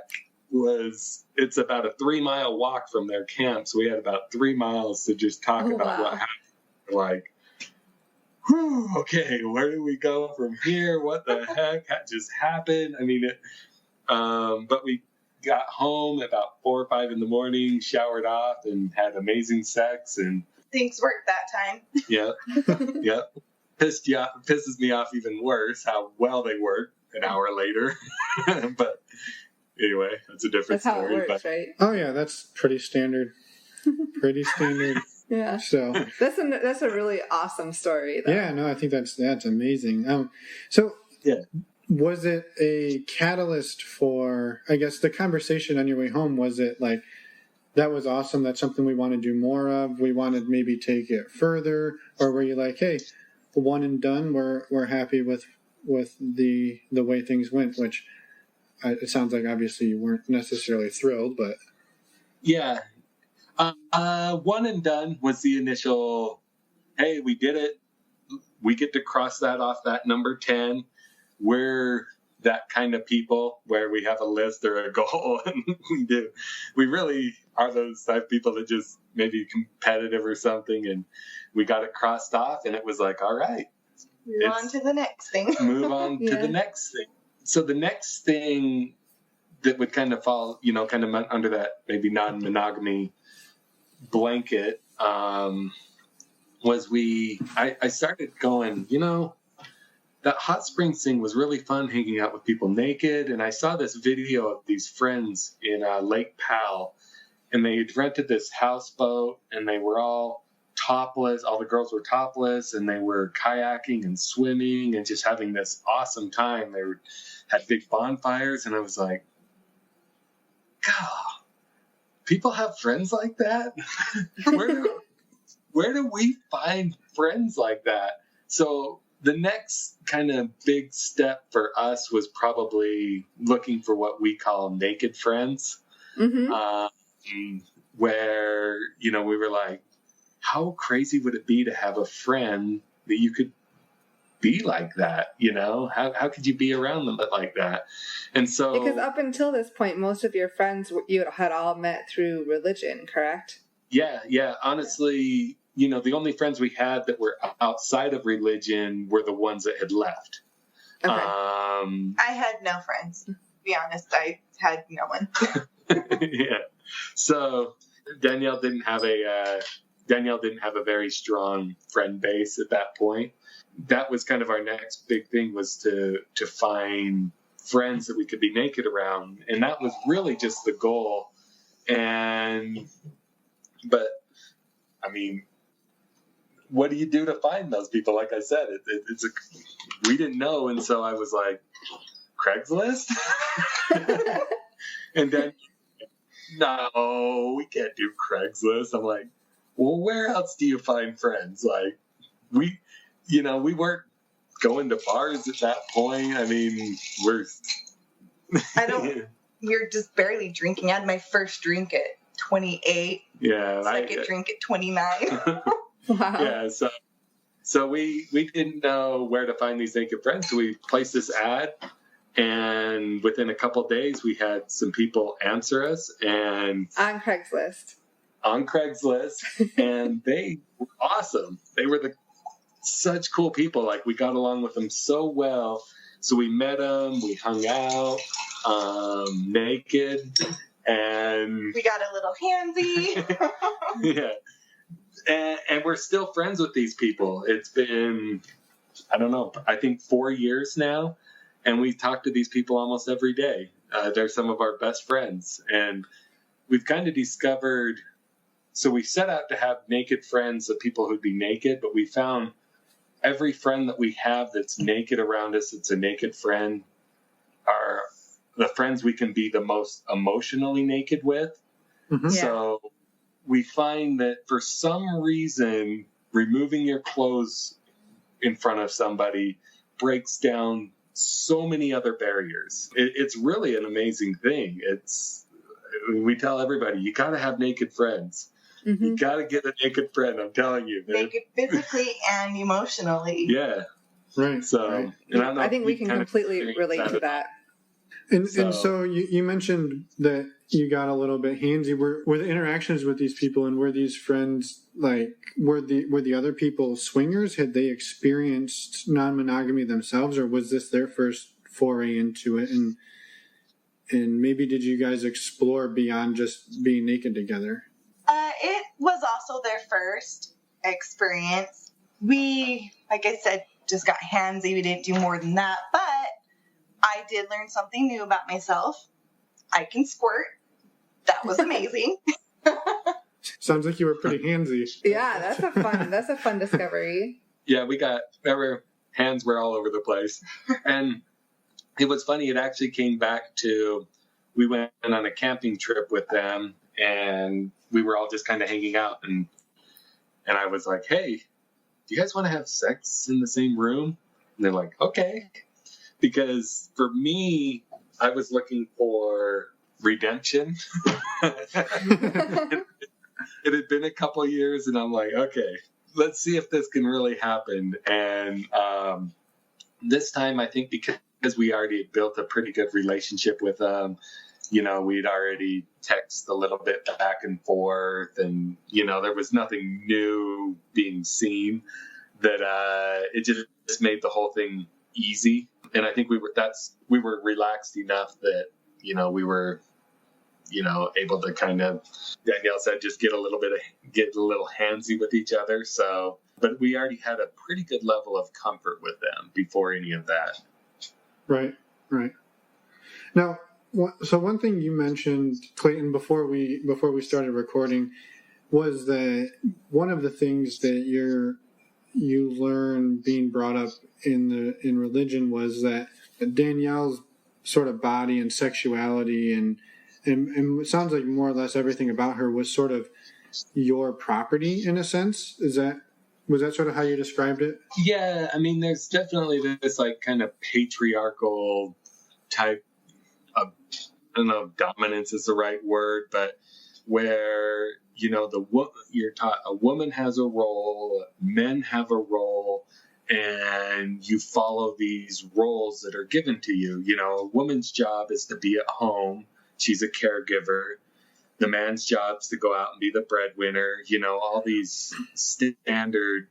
it's about a 3-mile walk from their camp. So we had about 3 miles to just talk about what happened. Like, whew, okay, where do we go from here? What the heck just happened? But we got home about 4 or 5 in the morning, showered off, and had amazing sex. And things worked that time. Yeah. Yeah. Pisses me off even worse how well they work an hour later. But anyway, that's a different story. That's how it works, right? Oh yeah, that's pretty standard. Yeah. So that's a really awesome story, though. Yeah, no, I think that's amazing. So yeah. Was it a catalyst for, I guess, the conversation on your way home? Was it like, that was awesome, that's something we want to do more of, we want to maybe take it further? Or were you like, hey, one and done, we're happy with the way things went, which it sounds like obviously you weren't necessarily thrilled, but... Yeah. One and done was the initial, hey, we did it. We get to cross that off that number 10. We're that kind of people where we have a list or a goal and we really are those type of people that just maybe competitive or something, and we got it crossed off and it was like, all right, move on to the next thing. Move on to the next thing. So the next thing that would kind of fall, kind of under that maybe non-monogamy blanket, was I started going, that hot springs thing was really fun, hanging out with people naked. And I saw this video of these friends in Lake Powell, and they had rented this houseboat, and they were all topless. All the girls were topless, and they were kayaking and swimming and just having this awesome time. They had big bonfires, and I was like, God, people have friends like that? Where do we find friends like that? So the next kind of big step for us was probably looking for what we call naked friends, where, we were like, how crazy would it be to have a friend that you could be like that? How could you be around them like that? And so, because up until this point, most of your friends you had all met through religion, correct? Yeah. Honestly, the only friends we had that were outside of religion were the ones that had left. Okay. I had no friends. To be honest, I had no one. Yeah. So Danielle didn't have a very strong friend base at that point. That was kind of our next big thing, was to find friends that we could be naked around, and that was really just the goal. But I mean, what do you do to find those people? Like I said, we didn't know, and so I was like, Craigslist? And then, no, we can't do Craigslist. I'm like, well, where else do you find friends? Like, we weren't going to bars at that point. I mean, you're just barely drinking. I had my first drink at 28. Yeah. Second drink at 29. Wow. Yeah, so we didn't know where to find these naked friends, so we placed this ad, and within a couple of days we had some people answer us, and on Craigslist, and they were awesome. They were such cool people. Like, we got along with them so well, so we met them, we hung out naked, and we got a little handsy. Yeah. And we're still friends with these people. It's been, I don't know, I think 4 years now, and we talk to these people almost every day. They're some of our best friends, and we've kind of discovered, so we set out to have naked friends of people who'd be naked, but we found every friend that we have that's naked around us, it's a naked friend, are the friends we can be the most emotionally naked with. Mm-hmm. Yeah. So we find that for some reason, removing your clothes in front of somebody breaks down so many other barriers. It's really an amazing thing. We tell everybody, you got to have naked friends. Mm-hmm. You got to get a naked friend. I'm telling you, man. Naked physically and emotionally. Yeah. Right. So, right. And I don't know I think we can completely relate to that. And so you mentioned that you got a little bit handsy. Were the interactions with these people, and were these friends, like, were the other people swingers? Had they experienced non-monogamy themselves, or was this their first foray into it? And maybe did you guys explore beyond just being naked together? It was also their first experience. We, like I said, just got handsy. We didn't do more than that, but I did learn something new about myself. I can squirt. That was amazing. Sounds like you were pretty handsy. Yeah, that's a fun discovery. Yeah, our hands were all over the place. And it was funny, it actually came back to, we went on a camping trip with them, and we were all just kind of hanging out, and I was like, hey, do you guys want to have sex in the same room? And they're like, okay. Because for me, I was looking for redemption. It had been a couple of years, and I'm like, okay, let's see if this can really happen. And this time, I think because because we already built a pretty good relationship with them, we'd already text a little bit back and forth, and, there was nothing new being seen, that it just made the whole thing easy. And I think we were relaxed enough that, we were, able to kind of, Danielle said, just get a little handsy with each other. So, but we already had a pretty good level of comfort with them before any of that. Right. Now, so one thing you mentioned, Clayton, before we started recording, was that one of the things that you learn being brought up in religion was that Danielle's sort of body and sexuality and it sounds like more or less everything about her was sort of your property in a sense. Was that sort of how you described it? Yeah, I mean, there's definitely this like kind of patriarchal type of, I don't know if dominance is the right word, but where, you're taught a woman has a role, men have a role, and you follow these roles that are given to you. A woman's job is to be at home. She's a caregiver. The man's job is to go out and be the breadwinner. All these standard,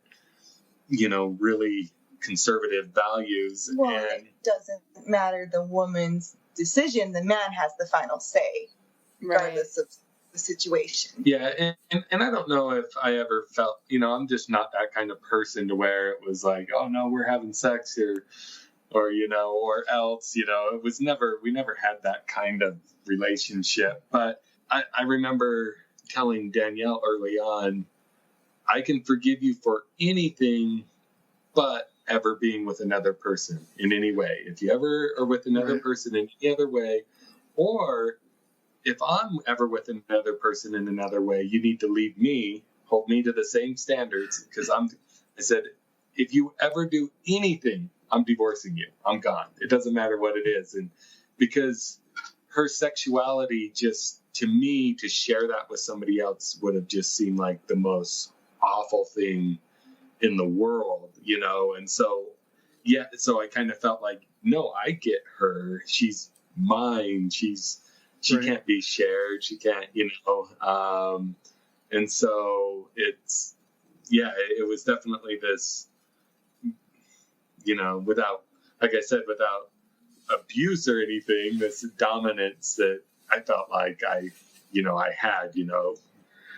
really conservative values. Well, and it doesn't matter the woman's decision. The man has the final say, regardless of the situation. Yeah, and I don't know if I ever felt, I'm just not that kind of person to where it was like, oh no, we're having sex here, or else, it was we never had that kind of relationship. But I remember telling Danielle early on, I can forgive you for anything but ever being with another person in any way. If you ever are with another person in any other way, or if I'm ever with another person in another way, you need to leave me, hold me to the same standards, because I said, if you ever do anything, I'm divorcing you. I'm gone. It doesn't matter what it is. And because her sexuality, just to me, to share that with somebody else would have just seemed like the most awful thing in the world, And so, so I kind of felt like, no, I get her. She's mine. She can't be shared. She can't, and so it was definitely this, without, like I said, without abuse or anything, this dominance that I felt like I had.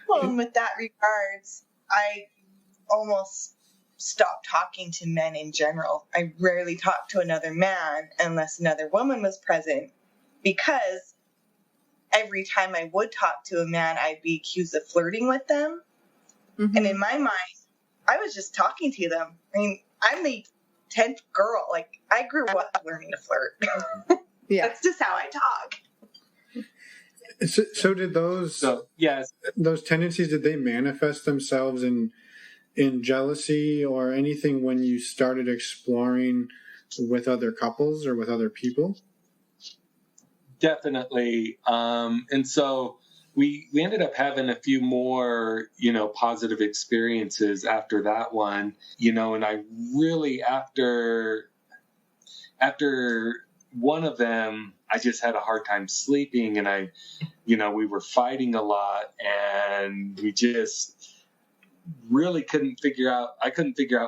Well, and with that regards, I almost stopped talking to men in general. I rarely talked to another man unless another woman was present, because every time I would talk to a man, I'd be accused of flirting with them. Mm-hmm. And in my mind, I was just talking to them. I mean, I'm the 10th girl. Like, I grew up learning to flirt. Yeah. That's just how I talk. So did those tendencies, did they manifest themselves in jealousy or anything when you started exploring with other couples or with other people? Definitely. And so we ended up having a few more, positive experiences after that one, and I really, after one of them, I just had a hard time sleeping, and we were fighting a lot, and we just really couldn't figure out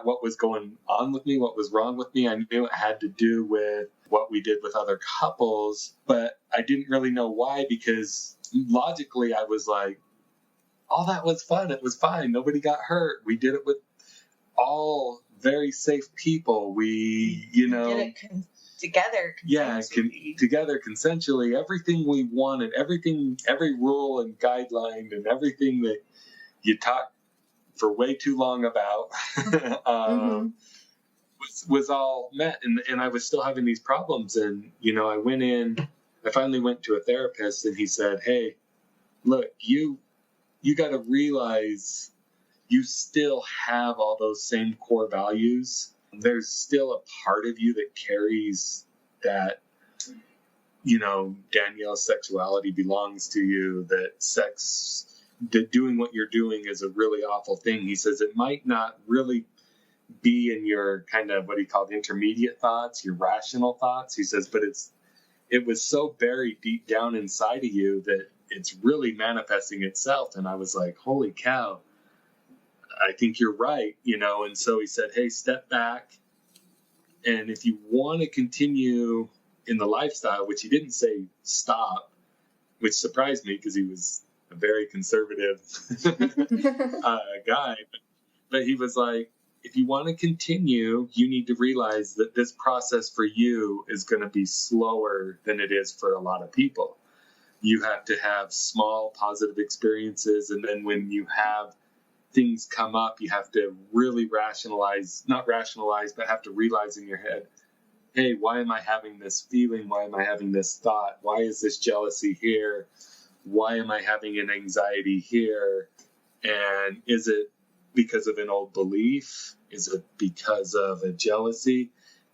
what was going on with me, what was wrong with me. I knew it had to do with what we did with other couples, but I didn't really know why, because logically I was like, all that was fun. It was fine. Nobody got hurt. We did it with all very safe people. We, did it together. Together consensually. Everything we wanted, every rule and guideline and everything that you talked for way too long about was all met, and I was still having these problems. And I finally went to a therapist, and he said, hey, look, you got to realize you still have all those same core values. There's still a part of you that carries that, Danielle's sexuality belongs to you, that doing what you're doing is a really awful thing. He says it might not really be in your kind of what he called intermediate thoughts, your rational thoughts. He says, but it was so buried deep down inside of you that it's really manifesting itself. And I was like, holy cow, I think you're right, And so he said, hey, step back. And if you want to continue in the lifestyle, which he didn't say stop, which surprised me because he was a very conservative guy. But he was like, if you want to continue, you need to realize that this process for you is going to be slower than it is for a lot of people. You have to have small positive experiences. And then when you have things come up, you have to really not rationalize, but have to realize in your head, hey, why am I having this feeling? Why am I having this thought? Why is this jealousy here? Why am I having an anxiety here? And is it because of an old belief? Is it because of a jealousy?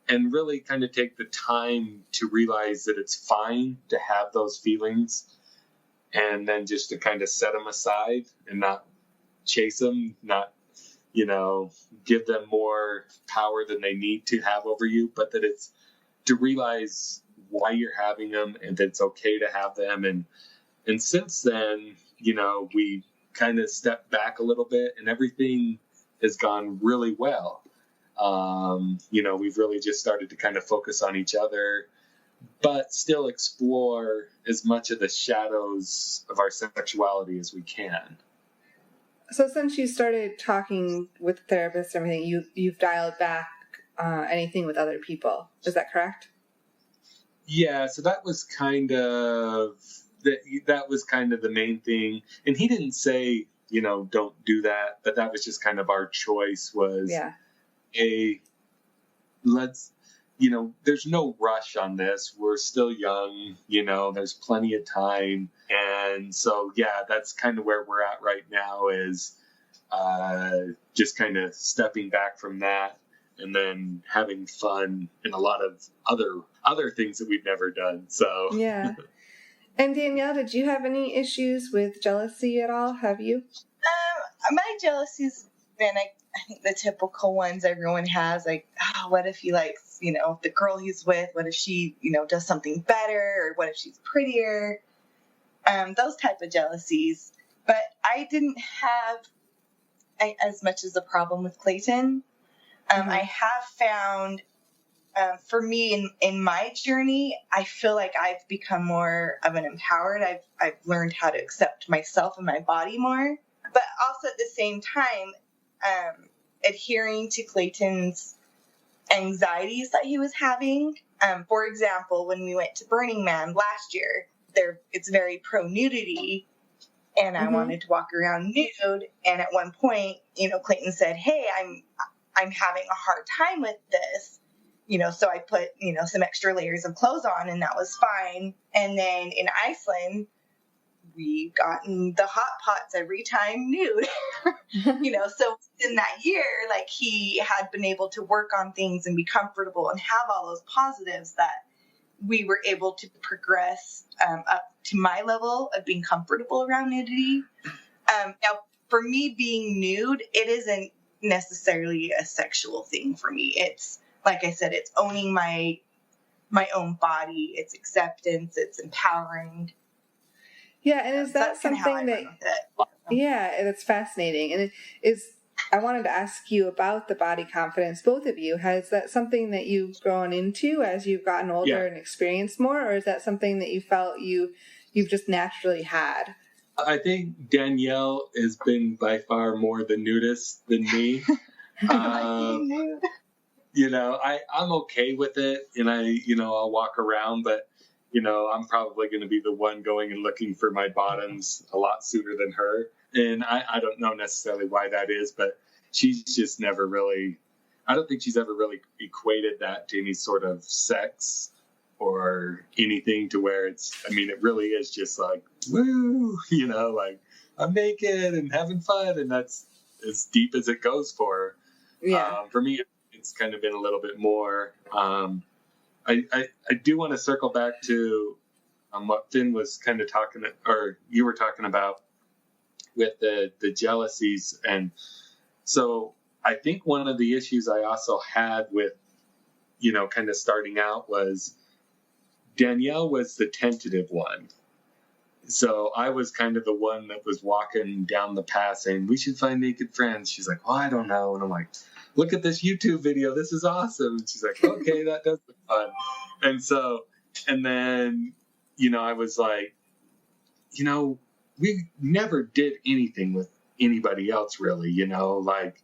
And really kind of take the time to realize that it's fine to have those feelings, and then just to kind of set them aside and not chase them, not, give them more power than they need to have over you, but that it's to realize why you're having them and that it's okay to have them. And since then, we kind of stepped back a little bit and everything has gone really well. We've really just started to kind of focus on each other, but still explore as much of the shadows of our sexuality as we can. So since you started talking with therapists and everything, you've dialed back anything with other people. Is that correct? Yeah, so that was kind of the main thing. And he didn't say, don't do that, but that was just kind of our choice was, let's, there's no rush on this. We're still young, there's plenty of time. And so, yeah, that's kind of where we're at right now is just kind of stepping back from that and then having fun and a lot of other things that we've never done. So, yeah. And Danielle, did you have any issues with jealousy at all? Have you? My jealousy's been, I think, the typical ones everyone has. Like, what if he likes, the girl he's with? What if she, does something better? Or what if she's prettier? Those type of jealousies. But I didn't have as much as a problem with Clayton. I have found, for me in my journey, I feel like I've become more of an empowered. I've learned how to accept myself and my body more. But also at the same time, adhering to Clayton's anxieties that he was having. For example, when we went to Burning Man last year, it's very pro-nudity, and I wanted to walk around nude. And at one point, Clayton said, hey, I'm having a hard time with this. So I put, some extra layers of clothes on, and that was fine. And then in Iceland, we got in the hot pots every time nude, so in that year, like, he had been able to work on things and be comfortable and have all those positives that we were able to progress up to my level of being comfortable around nudity. Now, for me being nude, it isn't necessarily a sexual thing for me. It's, like I said, it's owning my own body, it's acceptance, it's empowering. Yeah, and is that something that, yeah, and it's fascinating. And it is, I wanted to ask you about the body confidence, both of you. Has that something that you've grown into as you've gotten older and experienced more, or is that something that you felt you've just naturally had? I think Danielle has been by far more the nudist than me. I'm okay with it, and I'll walk around, but I'm probably going to be the one going and looking for my bottoms a lot sooner than her. And I don't know necessarily why that is, but she's just never really, I don't think she's ever really equated that to any sort of sex or anything to where it really is just like, woo, like I'm naked and having fun. And that's as deep as it goes for her. Yeah. For me, it's kind of been a little bit more, I do want to circle back to what Finn was kind of talking, or you were talking about with the jealousies. And so I think one of the issues I also had with, kind of starting out was Danielle was the tentative one. So I was kind of the one that was walking down the path saying, we should find naked friends. She's like, well, I don't know. And I'm like, look at this YouTube video. This is awesome. And she's like, okay, that does look fun. And then, I was like, we never did anything with anybody else really, like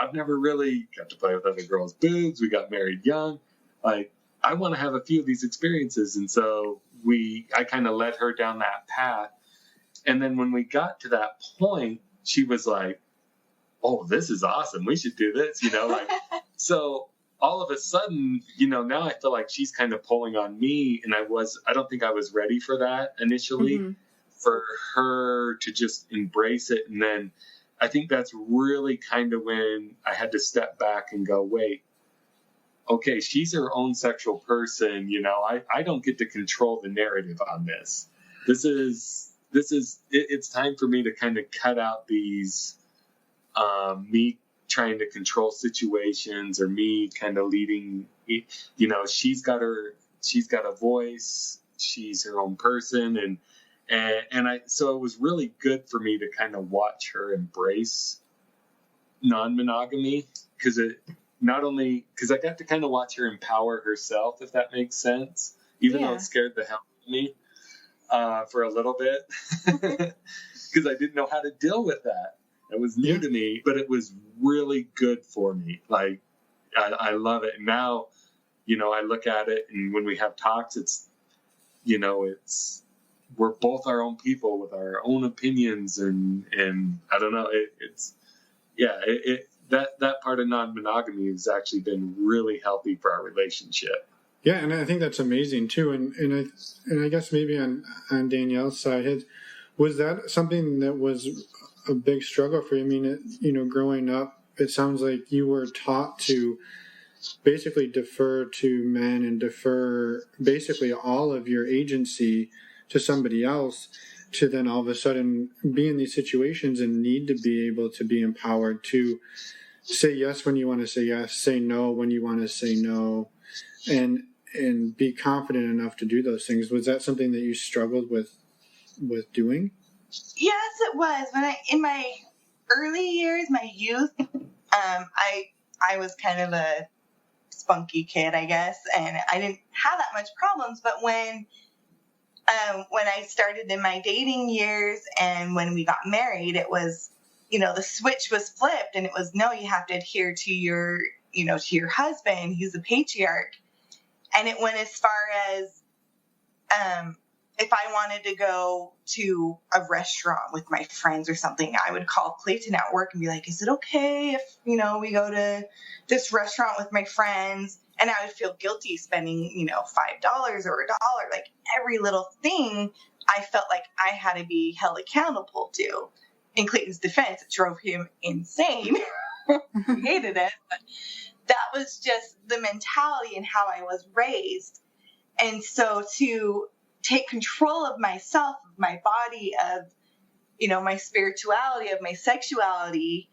I've never really got to play with other girls' boobs. We got married young. Like, I want to have a few of these experiences. And so I kind of led her down that path. And then when we got to that point, she was like, oh, this is awesome. We should do this, so all of a sudden, now I feel like she's kind of pulling on me. And I don't think I was ready for that initially, for her to just embrace it. And then I think that's really kind of when I had to step back and go, wait, okay, she's her own sexual person. I don't get to control the narrative on this. It's time for me to kind of cut out these, me trying to control situations or me kind of leading, she's got a voice, she's her own person. So it was really good for me to kind of watch her embrace non-monogamy because I got to kind of watch her empower herself, if that makes sense, even though it scared the hell out of me for a little bit because I didn't know how to deal with that. It was new to me, but it was really good for me. Like, I love it. And now, I look at it and when we have talks, it's we're both our own people with our own opinions and I don't know, that part of non-monogamy has actually been really healthy for our relationship. Yeah, and I think that's amazing too. And I guess maybe on Danielle's side, was that something that was a big struggle for you? I mean, growing up, it sounds like you were taught to basically defer to men and defer basically all of your agency to somebody else, to then all of a sudden be in these situations and need to be able to be empowered to say yes when you want to say yes, say no when you want to say no, and be confident enough to do those things. Was that something that you struggled with doing? Yes, it was. In my early years, my youth, I was kind of a spunky kid, I guess, and I didn't have that much problems. But when I started in my dating years and when we got married, it was, the switch was flipped, and it was, no, you have to adhere to your husband. He's a patriarch. And it went as far as, if I wanted to go to a restaurant with my friends or something, I would call Clayton at work and be like, is it okay if, we go to this restaurant with my friends? And I would feel guilty spending, $5 or $1. Like, every little thing I felt like I had to be held accountable to. In Clayton's defense, it drove him insane. He hated it. But that was just the mentality and how I was raised. And so to take control of myself, of my body, of, my spirituality, of my sexuality,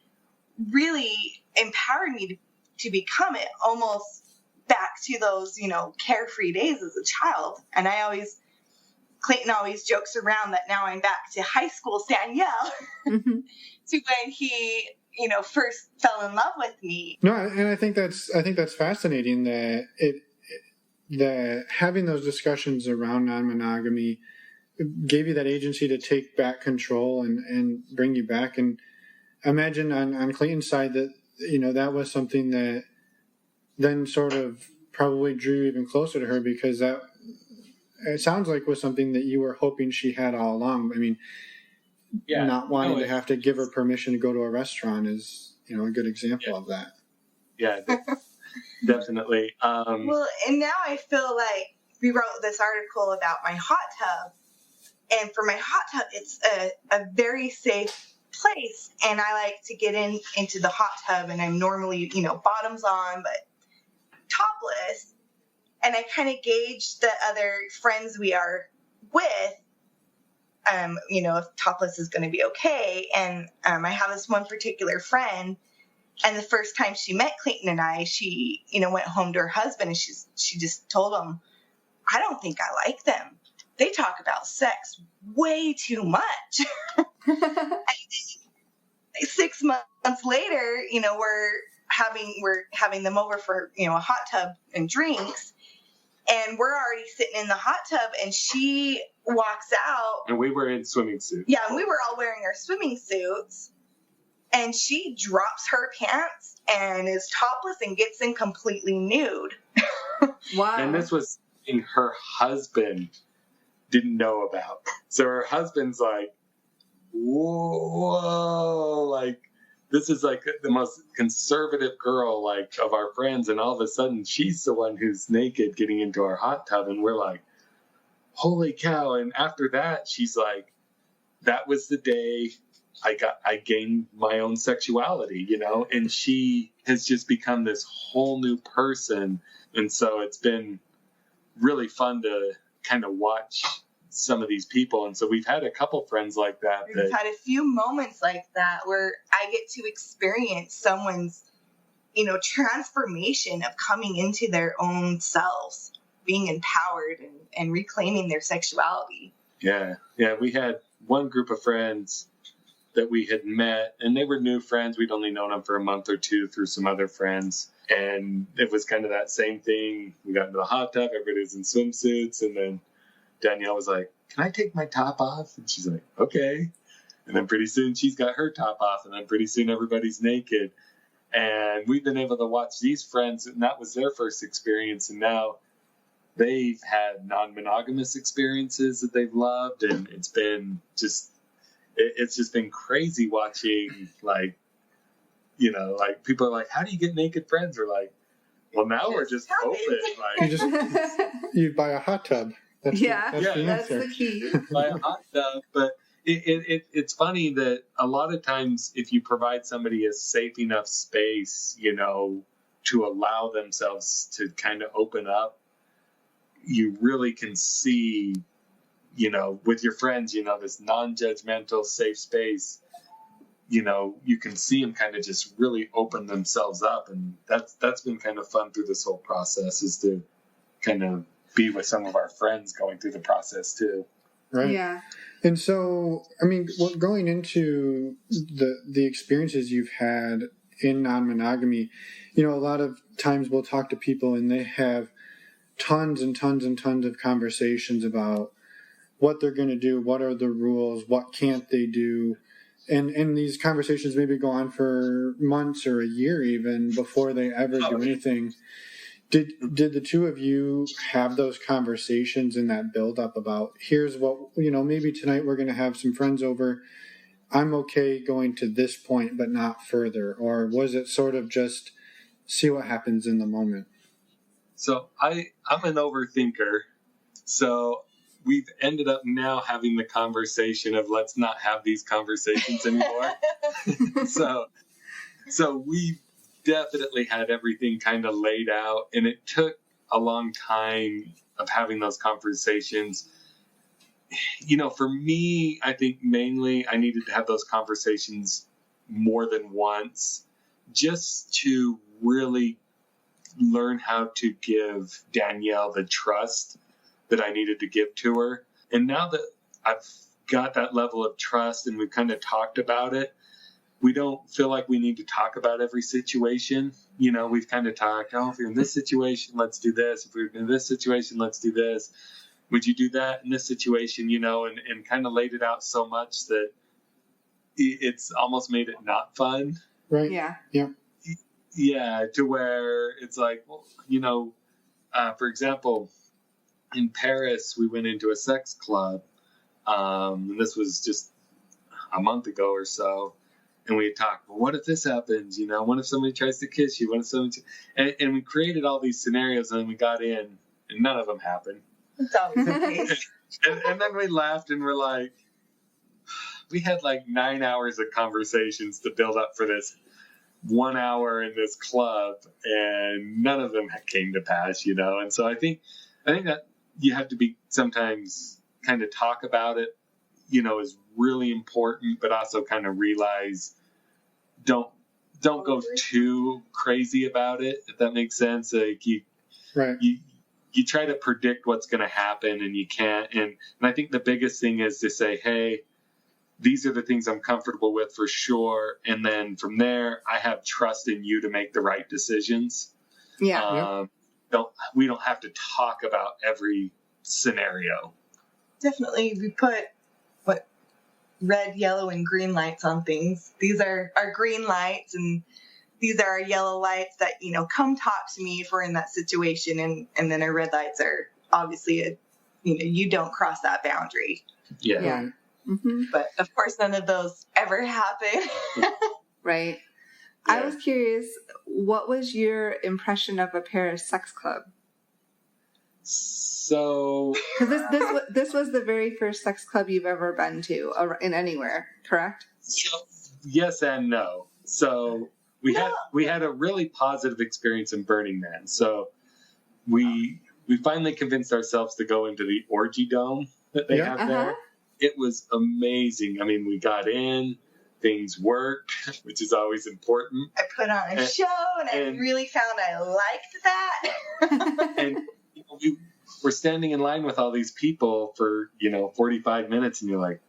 really empowered me to become it almost back to those, carefree days as a child. And Clayton always jokes around that now I'm back to high school Danielle to when he, first fell in love with me. No, and I think that's fascinating that that having those discussions around non-monogamy gave you that agency to take back control and bring you back. And imagine on Clayton's side that, that was something that then sort of probably drew you even closer to her, because that, it sounds like, was something that you were hoping she had all along. I mean, not wanting to have to give her permission to go to a restaurant is, a good example of that. Yeah, definitely. Well, and now I feel like we wrote this article about my hot tub, and for my hot tub, it's a very safe place, and I like to get into the hot tub, and I'm normally, bottoms on, but topless, and I kind of gauge the other friends we are with, if topless is going to be okay. And I have this one particular friend, And the first time she met Clayton and I, she, went home to her husband and she just told him, I don't think I like them. They talk about sex way too much. And 6 months later, we're having them over for, a hot tub and drinks. And we're already sitting in the hot tub and she walks out. And we were in swimming suits. Yeah, and we were all wearing our swimming suits. And she drops her pants and is topless and gets in completely nude. Wow. And this was something her husband didn't know about. So her husband's like, whoa, like, this is like the most conservative girl, like, of our friends. And all of a sudden, she's the one who's naked getting into our hot tub. And we're like, holy cow. And after that, she's like, that was the day I gained my own sexuality, and she has just become this whole new person. And so it's been really fun to kind of watch some of these people. And so we've had a couple friends like that. We've had a few moments like that where I get to experience someone's, transformation of coming into their own selves, being empowered and reclaiming their sexuality. Yeah. Yeah. We had one group of friends that we had met, and they were new friends. We'd only known them for a month or two through some other friends. And it was kind of that same thing. We got into the hot tub, everybody was in swimsuits, and then Danielle was like, can I take my top off? And she's like, okay. And then pretty soon she's got her top off, and then pretty soon everybody's naked. And we've been able to watch these friends, and that was their first experience. And now they've had non-monogamous experiences that they've loved, and it's just been crazy watching, like, people are like, how do you get naked friends? We're like, well, now we're just open. Like, you buy a hot tub. That's the key. Buy a hot tub. But it's funny that a lot of times if you provide somebody a safe enough space, to allow themselves to kind of open up, you really can see, with your friends, this non-judgmental, safe space, you can see them kind of just really open themselves up. And that's been kind of fun through this whole process, is to kind of be with some of our friends going through the process too. Right. Yeah. And so, going into the experiences you've had in non-monogamy, a lot of times we'll talk to people and they have tons and tons and tons of conversations about what they're going to do, what are the rules, what can't they do. And these conversations maybe go on for months or a year even before they ever do anything. Did the two of you have those conversations in that build up about, here's what, maybe tonight we're going to have some friends over. I'm okay going to this point, but not further. Or was it sort of just see what happens in the moment? So I'm an overthinker. So we've ended up now having the conversation of let's not have these conversations anymore. So we definitely had everything kind of laid out, and it took a long time of having those conversations. For me, I think mainly I needed to have those conversations more than once just to really learn how to give Danielle the trust that I needed to give to her. And now that I've got that level of trust and we've kind of talked about it, we don't feel like we need to talk about every situation. We've kind of talked, if you're in this situation, let's do this. If we're in this situation, let's do this. Would you do that in this situation, and kind of laid it out so much that it's almost made it not fun. Right. Yeah. Yeah. Yeah, to where it's like, for example, in Paris, we went into a sex club, and this was just a month ago or so, and we had talked, well, what if this happens? What if somebody tries to kiss you? What if somebody... And we created all these scenarios, and then we got in, and none of them happened. It's always the case. and then we laughed, and we're like, we had like 9 hours of conversations to build up for this 1 hour in this club, and none of them came to pass, And so I think that you have to be sometimes kind of talk about it, is really important, but also kind of realize don't don't go too crazy about it, if that makes sense. Like you try to predict what's going to happen, and you can't. And I think the biggest thing is to say, hey, these are the things I'm comfortable with for sure. And then from there, I have trust in you to make the right decisions. Yeah. We don't have to talk about every scenario. Definitely, we put red, yellow, and green lights on things. These are our green lights, and these are our yellow lights that, come talk to me if we're in that situation. And then our red lights are obviously, you don't cross that boundary. Yeah. Mm-hmm. But of course, none of those ever happen. Right. Yeah. I was curious, what was your impression of a pair sex club? So, because this was the very first sex club you've ever been to in anywhere, correct? Yes and no. So we had a really positive experience in Burning Man. So we finally convinced ourselves to go into the orgy dome that they have there. It was amazing. I mean, we got in, things worked, which is always important. I put on a show, and I really found I liked that. And we're standing in line with all these people for 45 minutes, and you're like,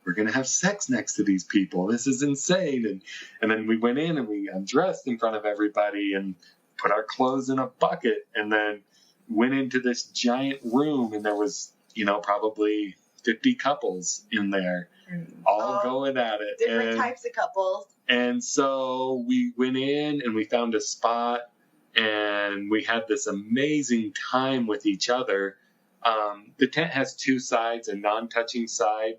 we're gonna have sex next to these people. This is insane. And then we went in and we undressed in front of everybody and put our clothes in a bucket, and then went into this giant room, and there was probably 50 couples in there, all going at it. Different types of couples. And so we went in and we found a spot, and we had this amazing time with each other. The tent has two sides, a non-touching side.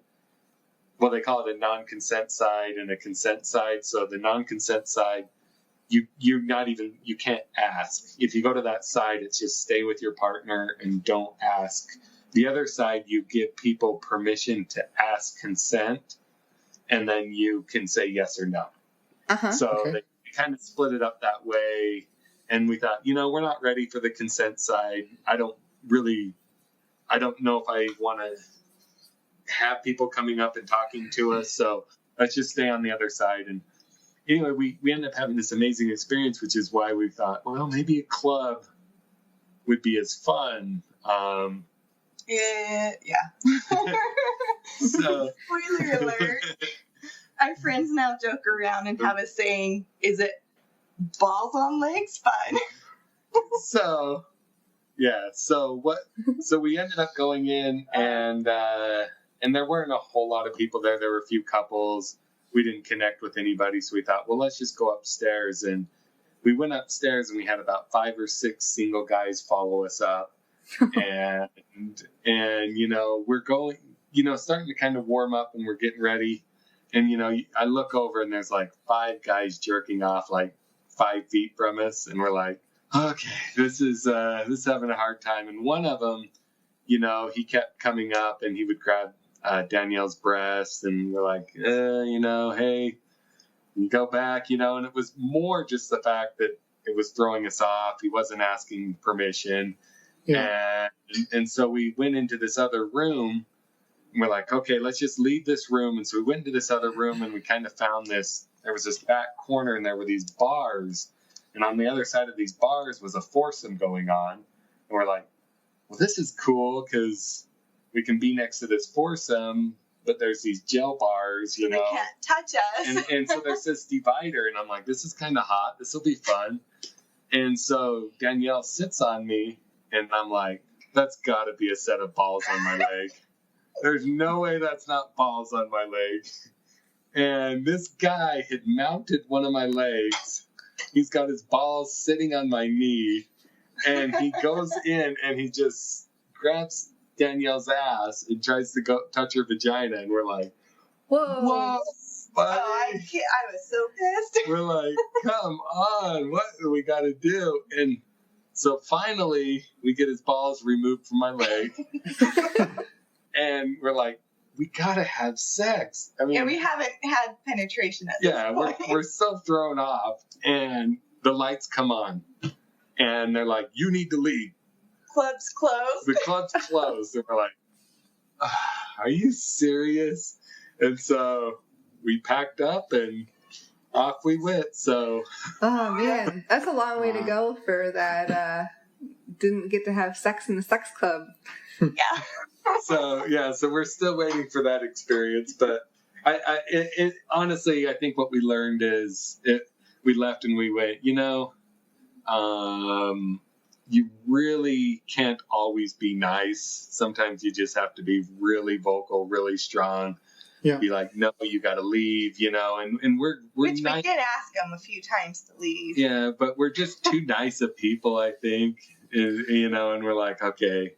Well, they call it a non-consent side and a consent side. So the non-consent side, you can't ask. If you go to that side, it's just stay with your partner and don't ask. The other side, you give people permission to ask consent, and then you can say yes or no. So they kind of split it up that way. And we thought, we're not ready for the consent side. I don't know if I want to have people coming up and talking to us. So let's just stay on the other side. And anyway, we ended up having this amazing experience, which is why we thought, well, maybe a club would be as fun. Yeah. So, spoiler alert. Our friends now joke around and have a saying, is it balls on legs fun? So we ended up going in, and there weren't a whole lot of people there. There were a few couples. We didn't connect with anybody, so we thought, well, let's just go upstairs. And we went upstairs, and we had about 5 or 6 single guys follow us up. and we're going, starting to kind of warm up, and we're getting ready. And, I look over, and there's like 5 guys jerking off like 5 feet from us. And we're like, okay, this is having a hard time. And one of them, he kept coming up, and he would grab Danielle's breast, and we're like, hey, you go back, and it was more just the fact that it was throwing us off. He wasn't asking permission. Yeah. And so we went into this other room, and we're like, okay, let's just leave this room. And so we went into this other room, and we kind of found there was this back corner, and there were these bars. And on the other side of these bars was a foursome going on. And we're like, well, this is cool because we can be next to this foursome, but there's these gel bars, They can't touch us. And so there's this divider, and I'm like, this is kind of hot. This will be fun. And so Danielle sits on me, and I'm like, that's got to be a set of balls on my leg. There's no way that's not balls on my leg. And this guy had mounted one of my legs. He's got his balls sitting on my knee, and he goes in and he just grabs Danielle's ass and tries to go touch her vagina, and we're like, whoa, buddy. I was so pissed. We're like, come on, what do we got to do? And so finally, we get his balls removed from my leg, and we're like, we gotta have sex. I mean, we haven't had penetration at this point. we're so thrown off, and the lights come on, and they're like, you need to leave. Club's closed. The club's closed. And we're like, are you serious? And so we packed up, and off we went. So, oh man, that's a long way to go for that. Didn't get to have sex in the sex club. Yeah. so we're still waiting for that experience. But honestly, I think what we learned is we left and we went, you really can't always be nice. Sometimes you just have to be really vocal, really strong. Yeah. Be like, no, you got to leave, and we're Which nice. we did ask them a few times to leave. Yeah, but we're just too nice of people, I think, and we're like, okay,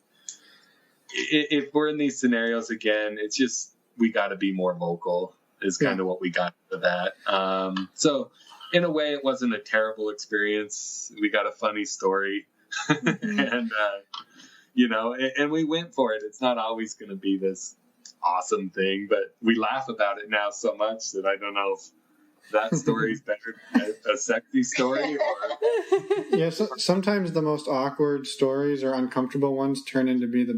if we're in these scenarios again, it's just, we got to be more vocal is kind of what we got for that. So in a way, it wasn't a terrible experience. We got a funny story and, and we went for it. It's not always going to be this awesome thing, but we laugh about it now so much that I don't know if that story is better than a sexy story or... Yeah, so sometimes the most awkward stories or uncomfortable ones turn into be the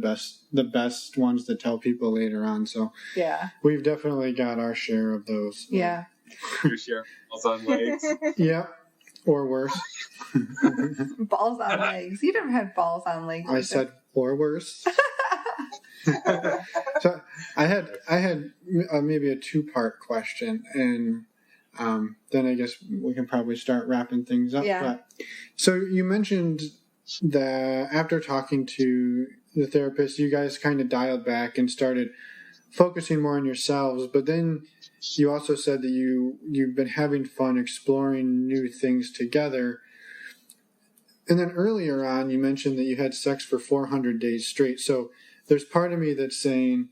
best ones to tell people later on. So yeah, we've definitely got our share of those. Yeah. Your share of balls on legs. Yeah, or worse. Balls on legs. You never had balls on legs. I said or worse. So I had maybe a 2-part question, and then I guess we can probably start wrapping things up. Yeah. But, so you mentioned that after talking to the therapist, you guys kind of dialed back and started focusing more on yourselves. But then you also said that you've been having fun exploring new things together. And then earlier on, you mentioned that you had sex for 400 days straight. So there's part of me that's saying,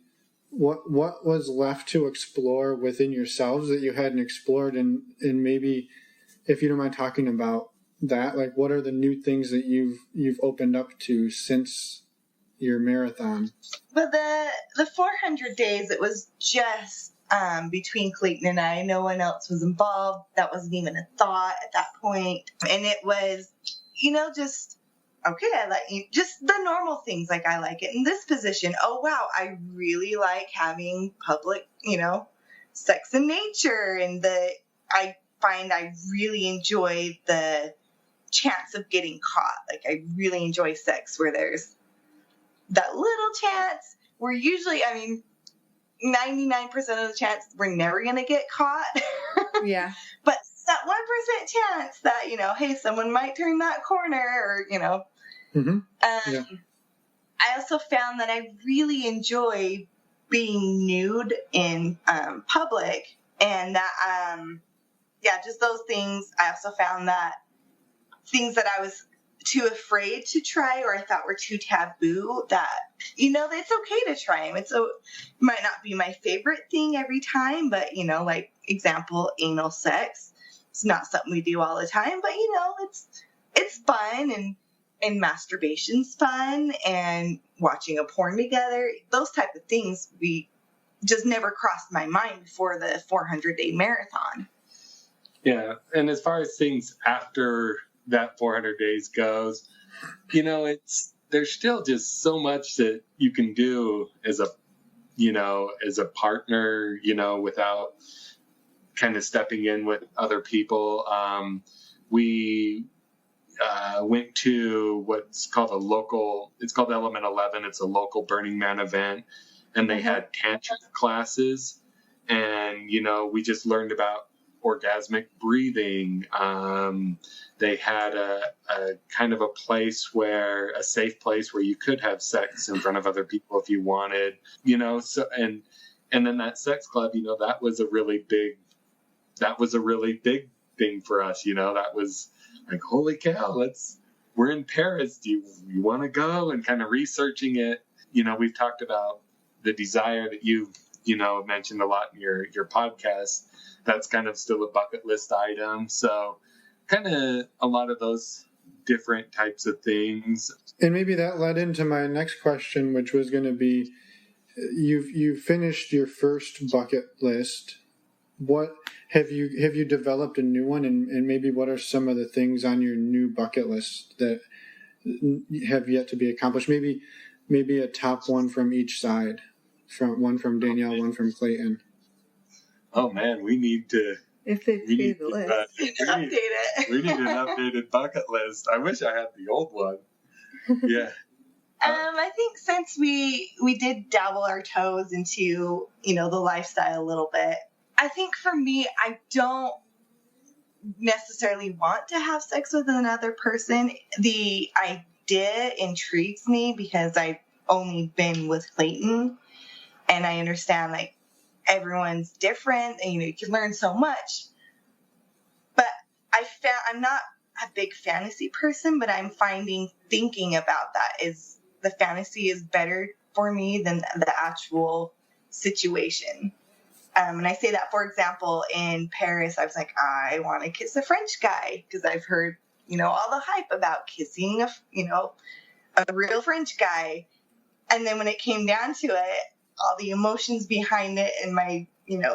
what was left to explore within yourselves that you hadn't explored, and maybe if you don't mind talking about that, like what are the new things that you've opened up to since your marathon? Well, the 400 days, it was just between Clayton and I. No one else was involved. That wasn't even a thought at that point. And it was, just, okay, I like you. Just the normal things, like I like it in this position. Oh, wow, I really like having public, sex in nature. And I find I really enjoy the chance of getting caught. Like, I really enjoy sex where there's that little chance. We're usually, 99% of the chance we're never going to get caught. Yeah. But that 1% chance that, hey, someone might turn that corner or, Mm-hmm. I also found that I really enjoy being nude in public, and that, just those things. I also found that things that I was too afraid to try or I thought were too taboo, that, it's okay to try them. It might not be my favorite thing every time, but, like, example, anal sex. It's not something we do all the time, but, it's fun, and masturbation's fun, and watching a porn together, those type of things we just never crossed my mind before the 400-day marathon. Yeah, and as far as things after that 400 days goes, there's still just so much that you can do as a partner, without kind of stepping in with other people. We went to what's called it's called Element 11. It's a local Burning Man event, and they had tantric classes, and we just learned about orgasmic breathing. They had a kind of a safe place where you could have sex in front of other people if you wanted, so and then that sex club, that was a really big thing for us. That was like, holy cow, we're in Paris. Do you want to go? And kind of researching it. We've talked about the desire that you mentioned a lot in your podcast. That's kind of still a bucket list item. So kind of a lot of those different types of things. And maybe that led into my next question, which was going to be, you've finished your first bucket list. What have you developed a new one, and maybe what are some of the things on your new bucket list that have yet to be accomplished? Maybe a top one from each side, one from Danielle, one from Clayton. Oh man, we need to If they We pay need the list. Update it. we need an updated bucket list. I wish I had the old one. Yeah. I think since we did dabble our toes into, the lifestyle a little bit, I think for me, I don't necessarily want to have sex with another person. The idea intrigues me because I've only been with Clayton, and I understand like everyone's different and you can learn so much. But I'm not a big fantasy person, but I'm finding thinking about that is the fantasy is better for me than the actual situation. And I say that, for example, in Paris, I was like, I want to kiss a French guy because I've heard, all the hype about kissing a real French guy. And then when it came down to it, all the emotions behind it and my,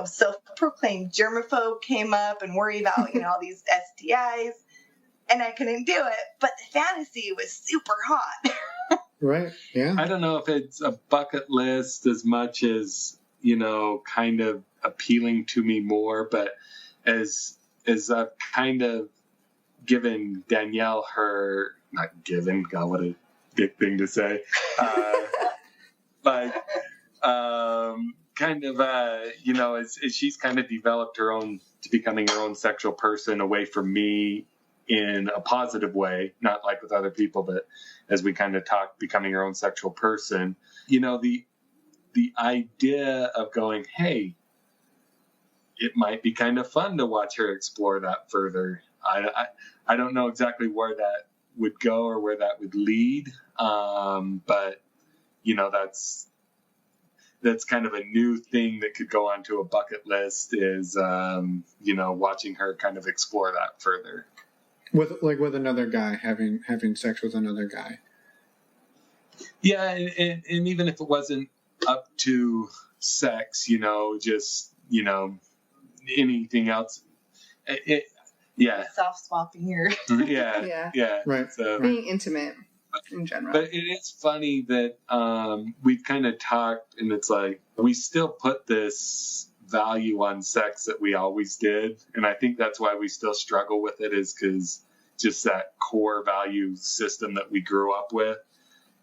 self-proclaimed germaphobe came up and worry about, all these STIs. And I couldn't do it. But the fantasy was super hot. Right. Yeah. I don't know if it's a bucket list as much as, kind of appealing to me more, but as I've kind of given Danielle God, what a big thing to say. But kind of, as she's kind of developed her own to becoming her own sexual person away from me in a positive way, not like with other people, but as we kind of talk, becoming her own sexual person, the idea of going, hey, it might be kind of fun to watch her explore that further. I don't know exactly where that would go or where that would lead. But that's kind of a new thing that could go onto a bucket list is, watching her kind of explore that further. With another guy, having sex with another guy. Yeah, and even if it wasn't up to sex, just, anything else. Yeah. Soft swapping your. Yeah. Right. So, being intimate in general. But it is funny that we've kind of talked, and it's like we still put this value on sex that we always did, and I think that's why we still struggle with it, is because just that core value system that we grew up with.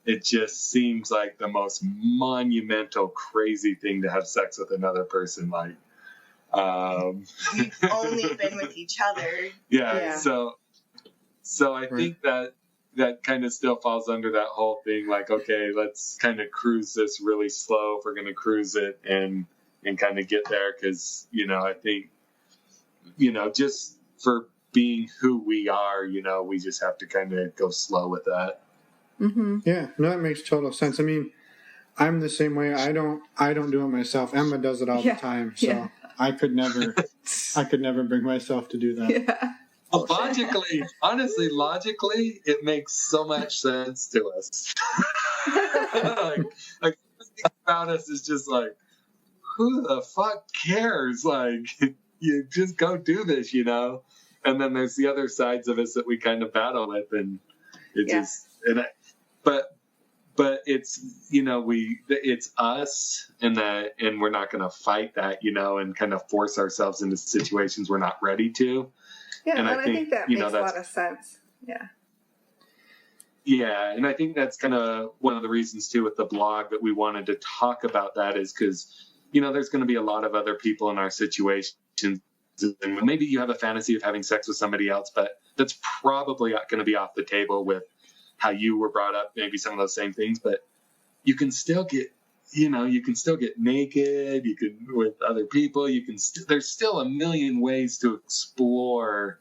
It just seems like the most monumental, crazy thing to have sex with another person. Like, you've only been with each other. Yeah. So I think that kind of still falls under that whole thing. Like, okay, let's kind of cruise this really slow if we're going to cruise it and kind of get there. Because, I think, just for being who we are, we just have to kind of go slow with that. Mm-hmm. Yeah, no, that makes total sense. I mean, I'm the same way. I don't do it myself. Emma does it all the time, so I could never bring myself to do that. Yeah. Logically, it makes so much sense to us. like about us is just like, who the fuck cares? Like, you just go do this, And then there's the other sides of us that we kind of battle with, and it just but it's it's us, and we're not going to fight that, and kind of force ourselves into situations we're not ready to. Yeah, and I think that makes a lot of sense. Yeah. Yeah, and I think that's kind of one of the reasons too with the blog that we wanted to talk about that is because there's going to be a lot of other people in our situations. And maybe you have a fantasy of having sex with somebody else, but that's probably not going to be off the table with how you were brought up, maybe some of those same things, but you can still get, naked, you can, with other people, there's still a million ways to explore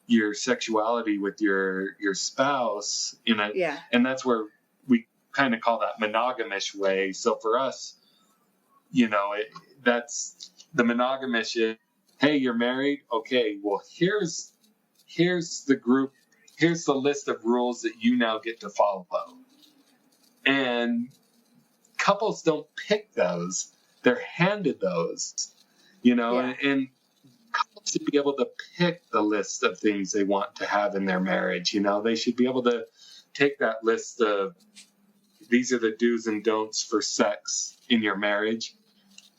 your sexuality with your spouse, and that's where we kind of call that monogamish way. So for us, that's the monogamish. Hey, you're married? Okay, well, here's the group. Here's the list of rules that you now get to follow. And couples don't pick those. They're handed those, and couples should be able to pick the list of things they want to have in their marriage. They should be able to take that list of these are the do's and don'ts for sex in your marriage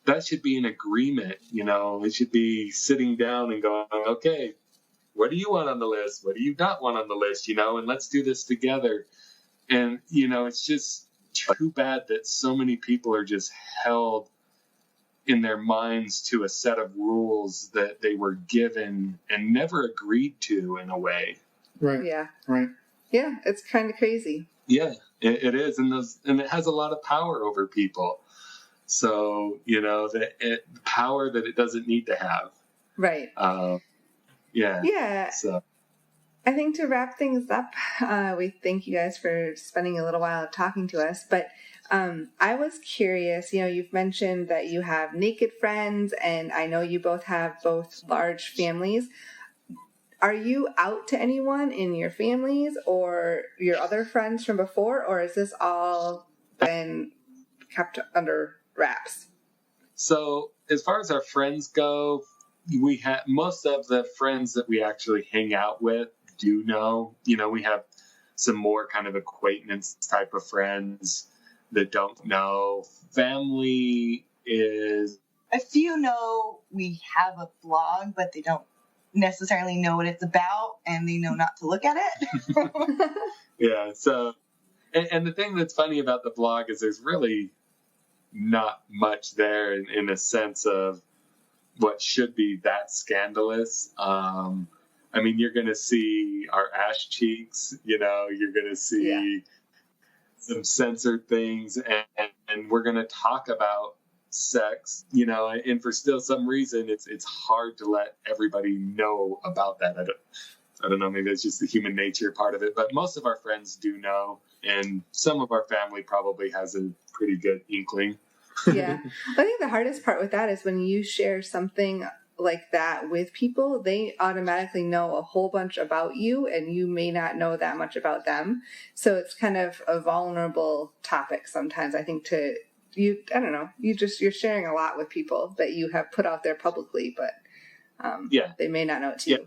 that should be an agreement. It should be sitting down and going, okay, what do you want on the list? What do you not want on the list? And let's do this together. And, it's just too bad that so many people are just held in their minds to a set of rules that they were given and never agreed to in a way. Right. Yeah. Right. Yeah. It's kind of crazy. Yeah, it is. And it has a lot of power over people. So, the power that it doesn't need to have. Right. Yeah. Yeah. So I think to wrap things up, we thank you guys for spending a little while talking to us. But I was curious, you've mentioned that you have naked friends, and I know you both have large families. Are you out to anyone in your families or your other friends from before, or is this all been kept under wraps? So as far as our friends go, we have most of the friends that we actually hang out with do know. We have some more kind of acquaintance type of friends that don't know. Family is... A few know we have a blog, but they don't necessarily know what it's about, and they know not to look at it. Yeah, so... And the thing that's funny about the blog is there's really not much there in a sense of what should be that scandalous. You're going to see our ass cheeks, you're going to see some censored things, and we're going to talk about sex, and for still some reason, it's hard to let everybody know about that. I don't know, maybe it's just the human nature part of it, but most of our friends do know, and some of our family probably has a pretty good inkling. Yeah. I think the hardest part with that is when you share something like that with people, they automatically know a whole bunch about you, and you may not know that much about them. So it's kind of a vulnerable topic sometimes, I think, I don't know, you're sharing a lot with people that you have put out there publicly, but they may not know it too.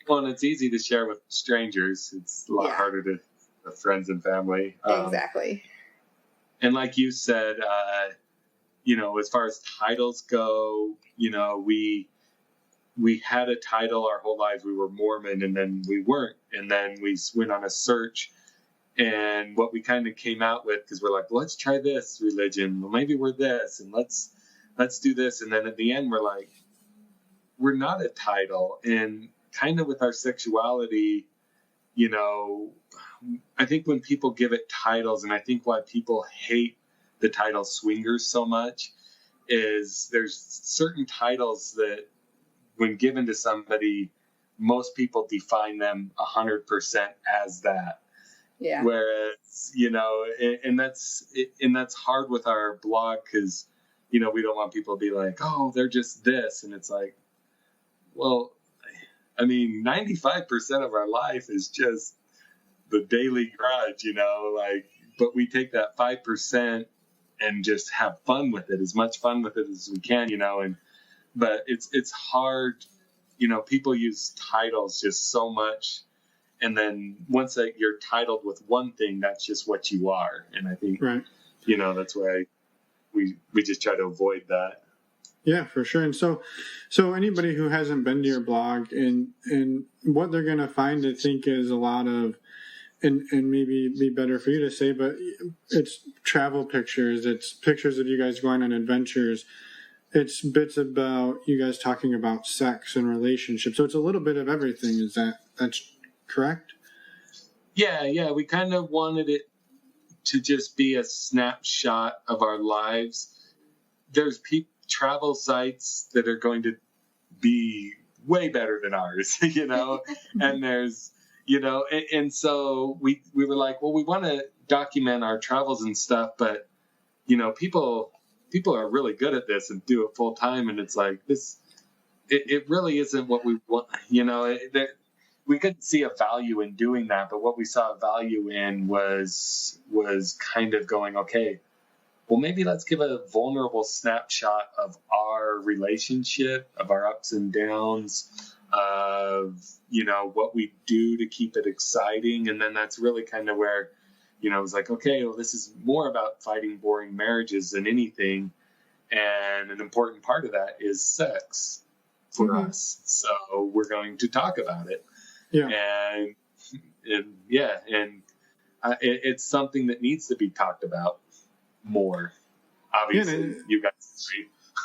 Well, and it's easy to share with strangers. It's a lot harder to with friends and family. Exactly. And like you said, as far as titles go, we had a title our whole lives. We were Mormon, and then we weren't. And then we went on a search. And what we kind of came out with, because we're like, well, let's try this religion. Well, maybe we're this, and let's do this. And then at the end, we're like, we're not a title. And kind of with our sexuality, I think when people give it titles, and I think why people hate the title swingers so much, is there's certain titles that when given to somebody, most people define them 100% as that. Yeah. Whereas, and that's hard with our blog because, we don't want people to be like, oh, they're just this. And it's like, well, 95% of our life is just the daily grudge, but we take that 5% and just have fun with it, as much fun with it as we can, but it's hard, people use titles just so much. And then once you're titled with one thing, that's just what you are. And I think, right. That's why we just try to avoid that. Yeah, for sure. And so anybody who hasn't been to your blog and what they're going to find, I think, is a lot of, and maybe be better for you to say, but it's travel pictures. It's pictures of you guys going on adventures. It's bits about you guys talking about sex and relationships. So it's a little bit of everything. That's correct? Yeah. We kind of wanted it to just be a snapshot of our lives. There's travel sites that are going to be way better than ours, and there's, and so we were like, well, we want to document our travels and stuff, but, people are really good at this and do it full time. And it's like this, it really isn't what we want, we couldn't see a value in doing that, but what we saw a value in was kind of going, okay, well, maybe let's give a vulnerable snapshot of our relationship, of our ups and downs, of, what we do to keep it exciting. And then that's really kind of where, it was like, okay, well, this is more about fighting boring marriages than anything. And an important part of that is sex for us. So we're going to talk about it. Yeah. And it's something that needs to be talked about more. Obviously, you guys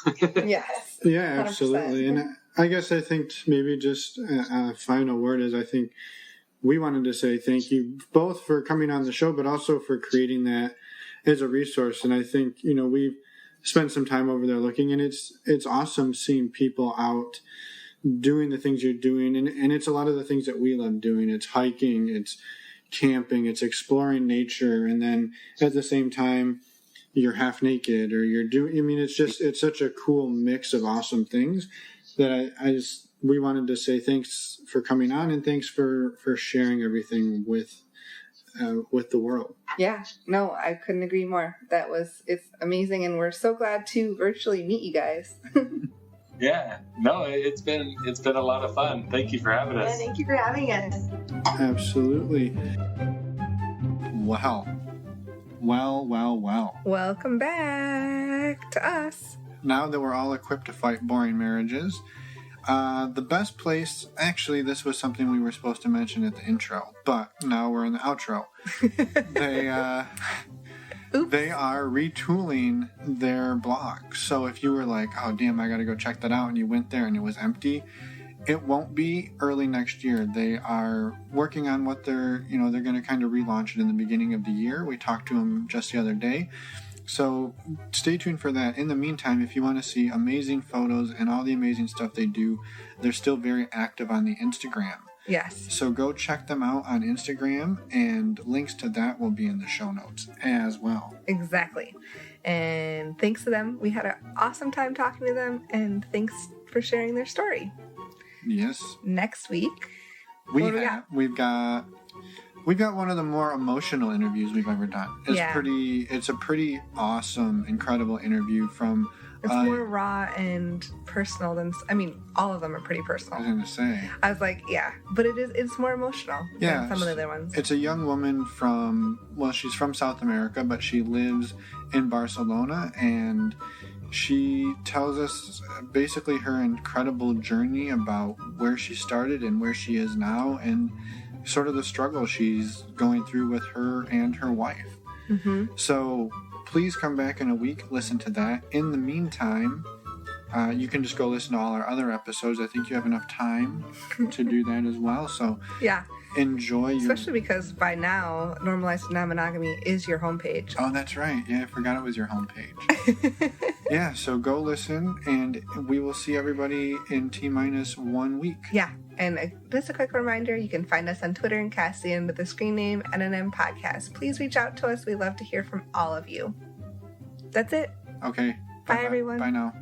agree. Yes. Yeah, 100%. absolutely. And I guess I think maybe just a final word is I think we wanted to say thank you both for coming on the show, but also for creating that as a resource. And I think, we've spent some time over there looking, and it's awesome seeing people out doing the things you're doing. And it's a lot of the things that we love doing. It's hiking, it's camping, it's exploring nature. And then at the same time, you're half naked or you're doing, it's such a cool mix of awesome things that we wanted to say thanks for coming on and thanks for sharing everything with the world. Yeah, no, I couldn't agree more. It's amazing, and we're so glad to virtually meet you guys. Yeah, no, it's been a lot of fun. Thank you for having us. Yeah, thank you for having us. Absolutely. Wow. Well. Welcome back to us. Now that we're all equipped to fight boring marriages, the best place, actually, this was something we were supposed to mention at the intro, but now we're in the outro. They are retooling their blog. So if you were like, oh, damn, I got to go check that out, and you went there and it was empty, it won't be early next year. They are working on what they're going to kind of relaunch it in the beginning of the year. We talked to them just the other day. So stay tuned for that. In the meantime, if you want to see amazing photos and all the amazing stuff they do, they're still very active on the Instagram. Yes. So go check them out on Instagram, and links to that will be in the show notes as well. Exactly. And thanks to them, we had an awesome time talking to them, and thanks for sharing their story. Yes. Next week, we've got one of the more emotional interviews we've ever done. It's a pretty awesome, incredible interview from... It's more raw and personal than... all of them are pretty personal. I was going to say. I was like, yeah. But it's more emotional than some of the other ones. It's a young woman she's from South America, but she lives in Barcelona, and she tells us basically her incredible journey about where she started and where she is now, and sort of the struggle she's going through with her and her wife. Mm-hmm. So please come back in a week, listen to that. In the meantime, you can just go listen to all our other episodes. I think you have enough time to do that as well. So yeah, enjoy. Especially because by now, Normalized Non-Monogamy is your homepage. Oh, that's right. Yeah, I forgot it was your homepage. Yeah, so go listen, and we will see everybody in T-1 week. Yeah, and just a quick reminder, you can find us on Twitter and Cassie under the screen name NNM Podcast. Please reach out to us. We love to hear from all of you. That's it. Okay. Bye everyone. Bye now.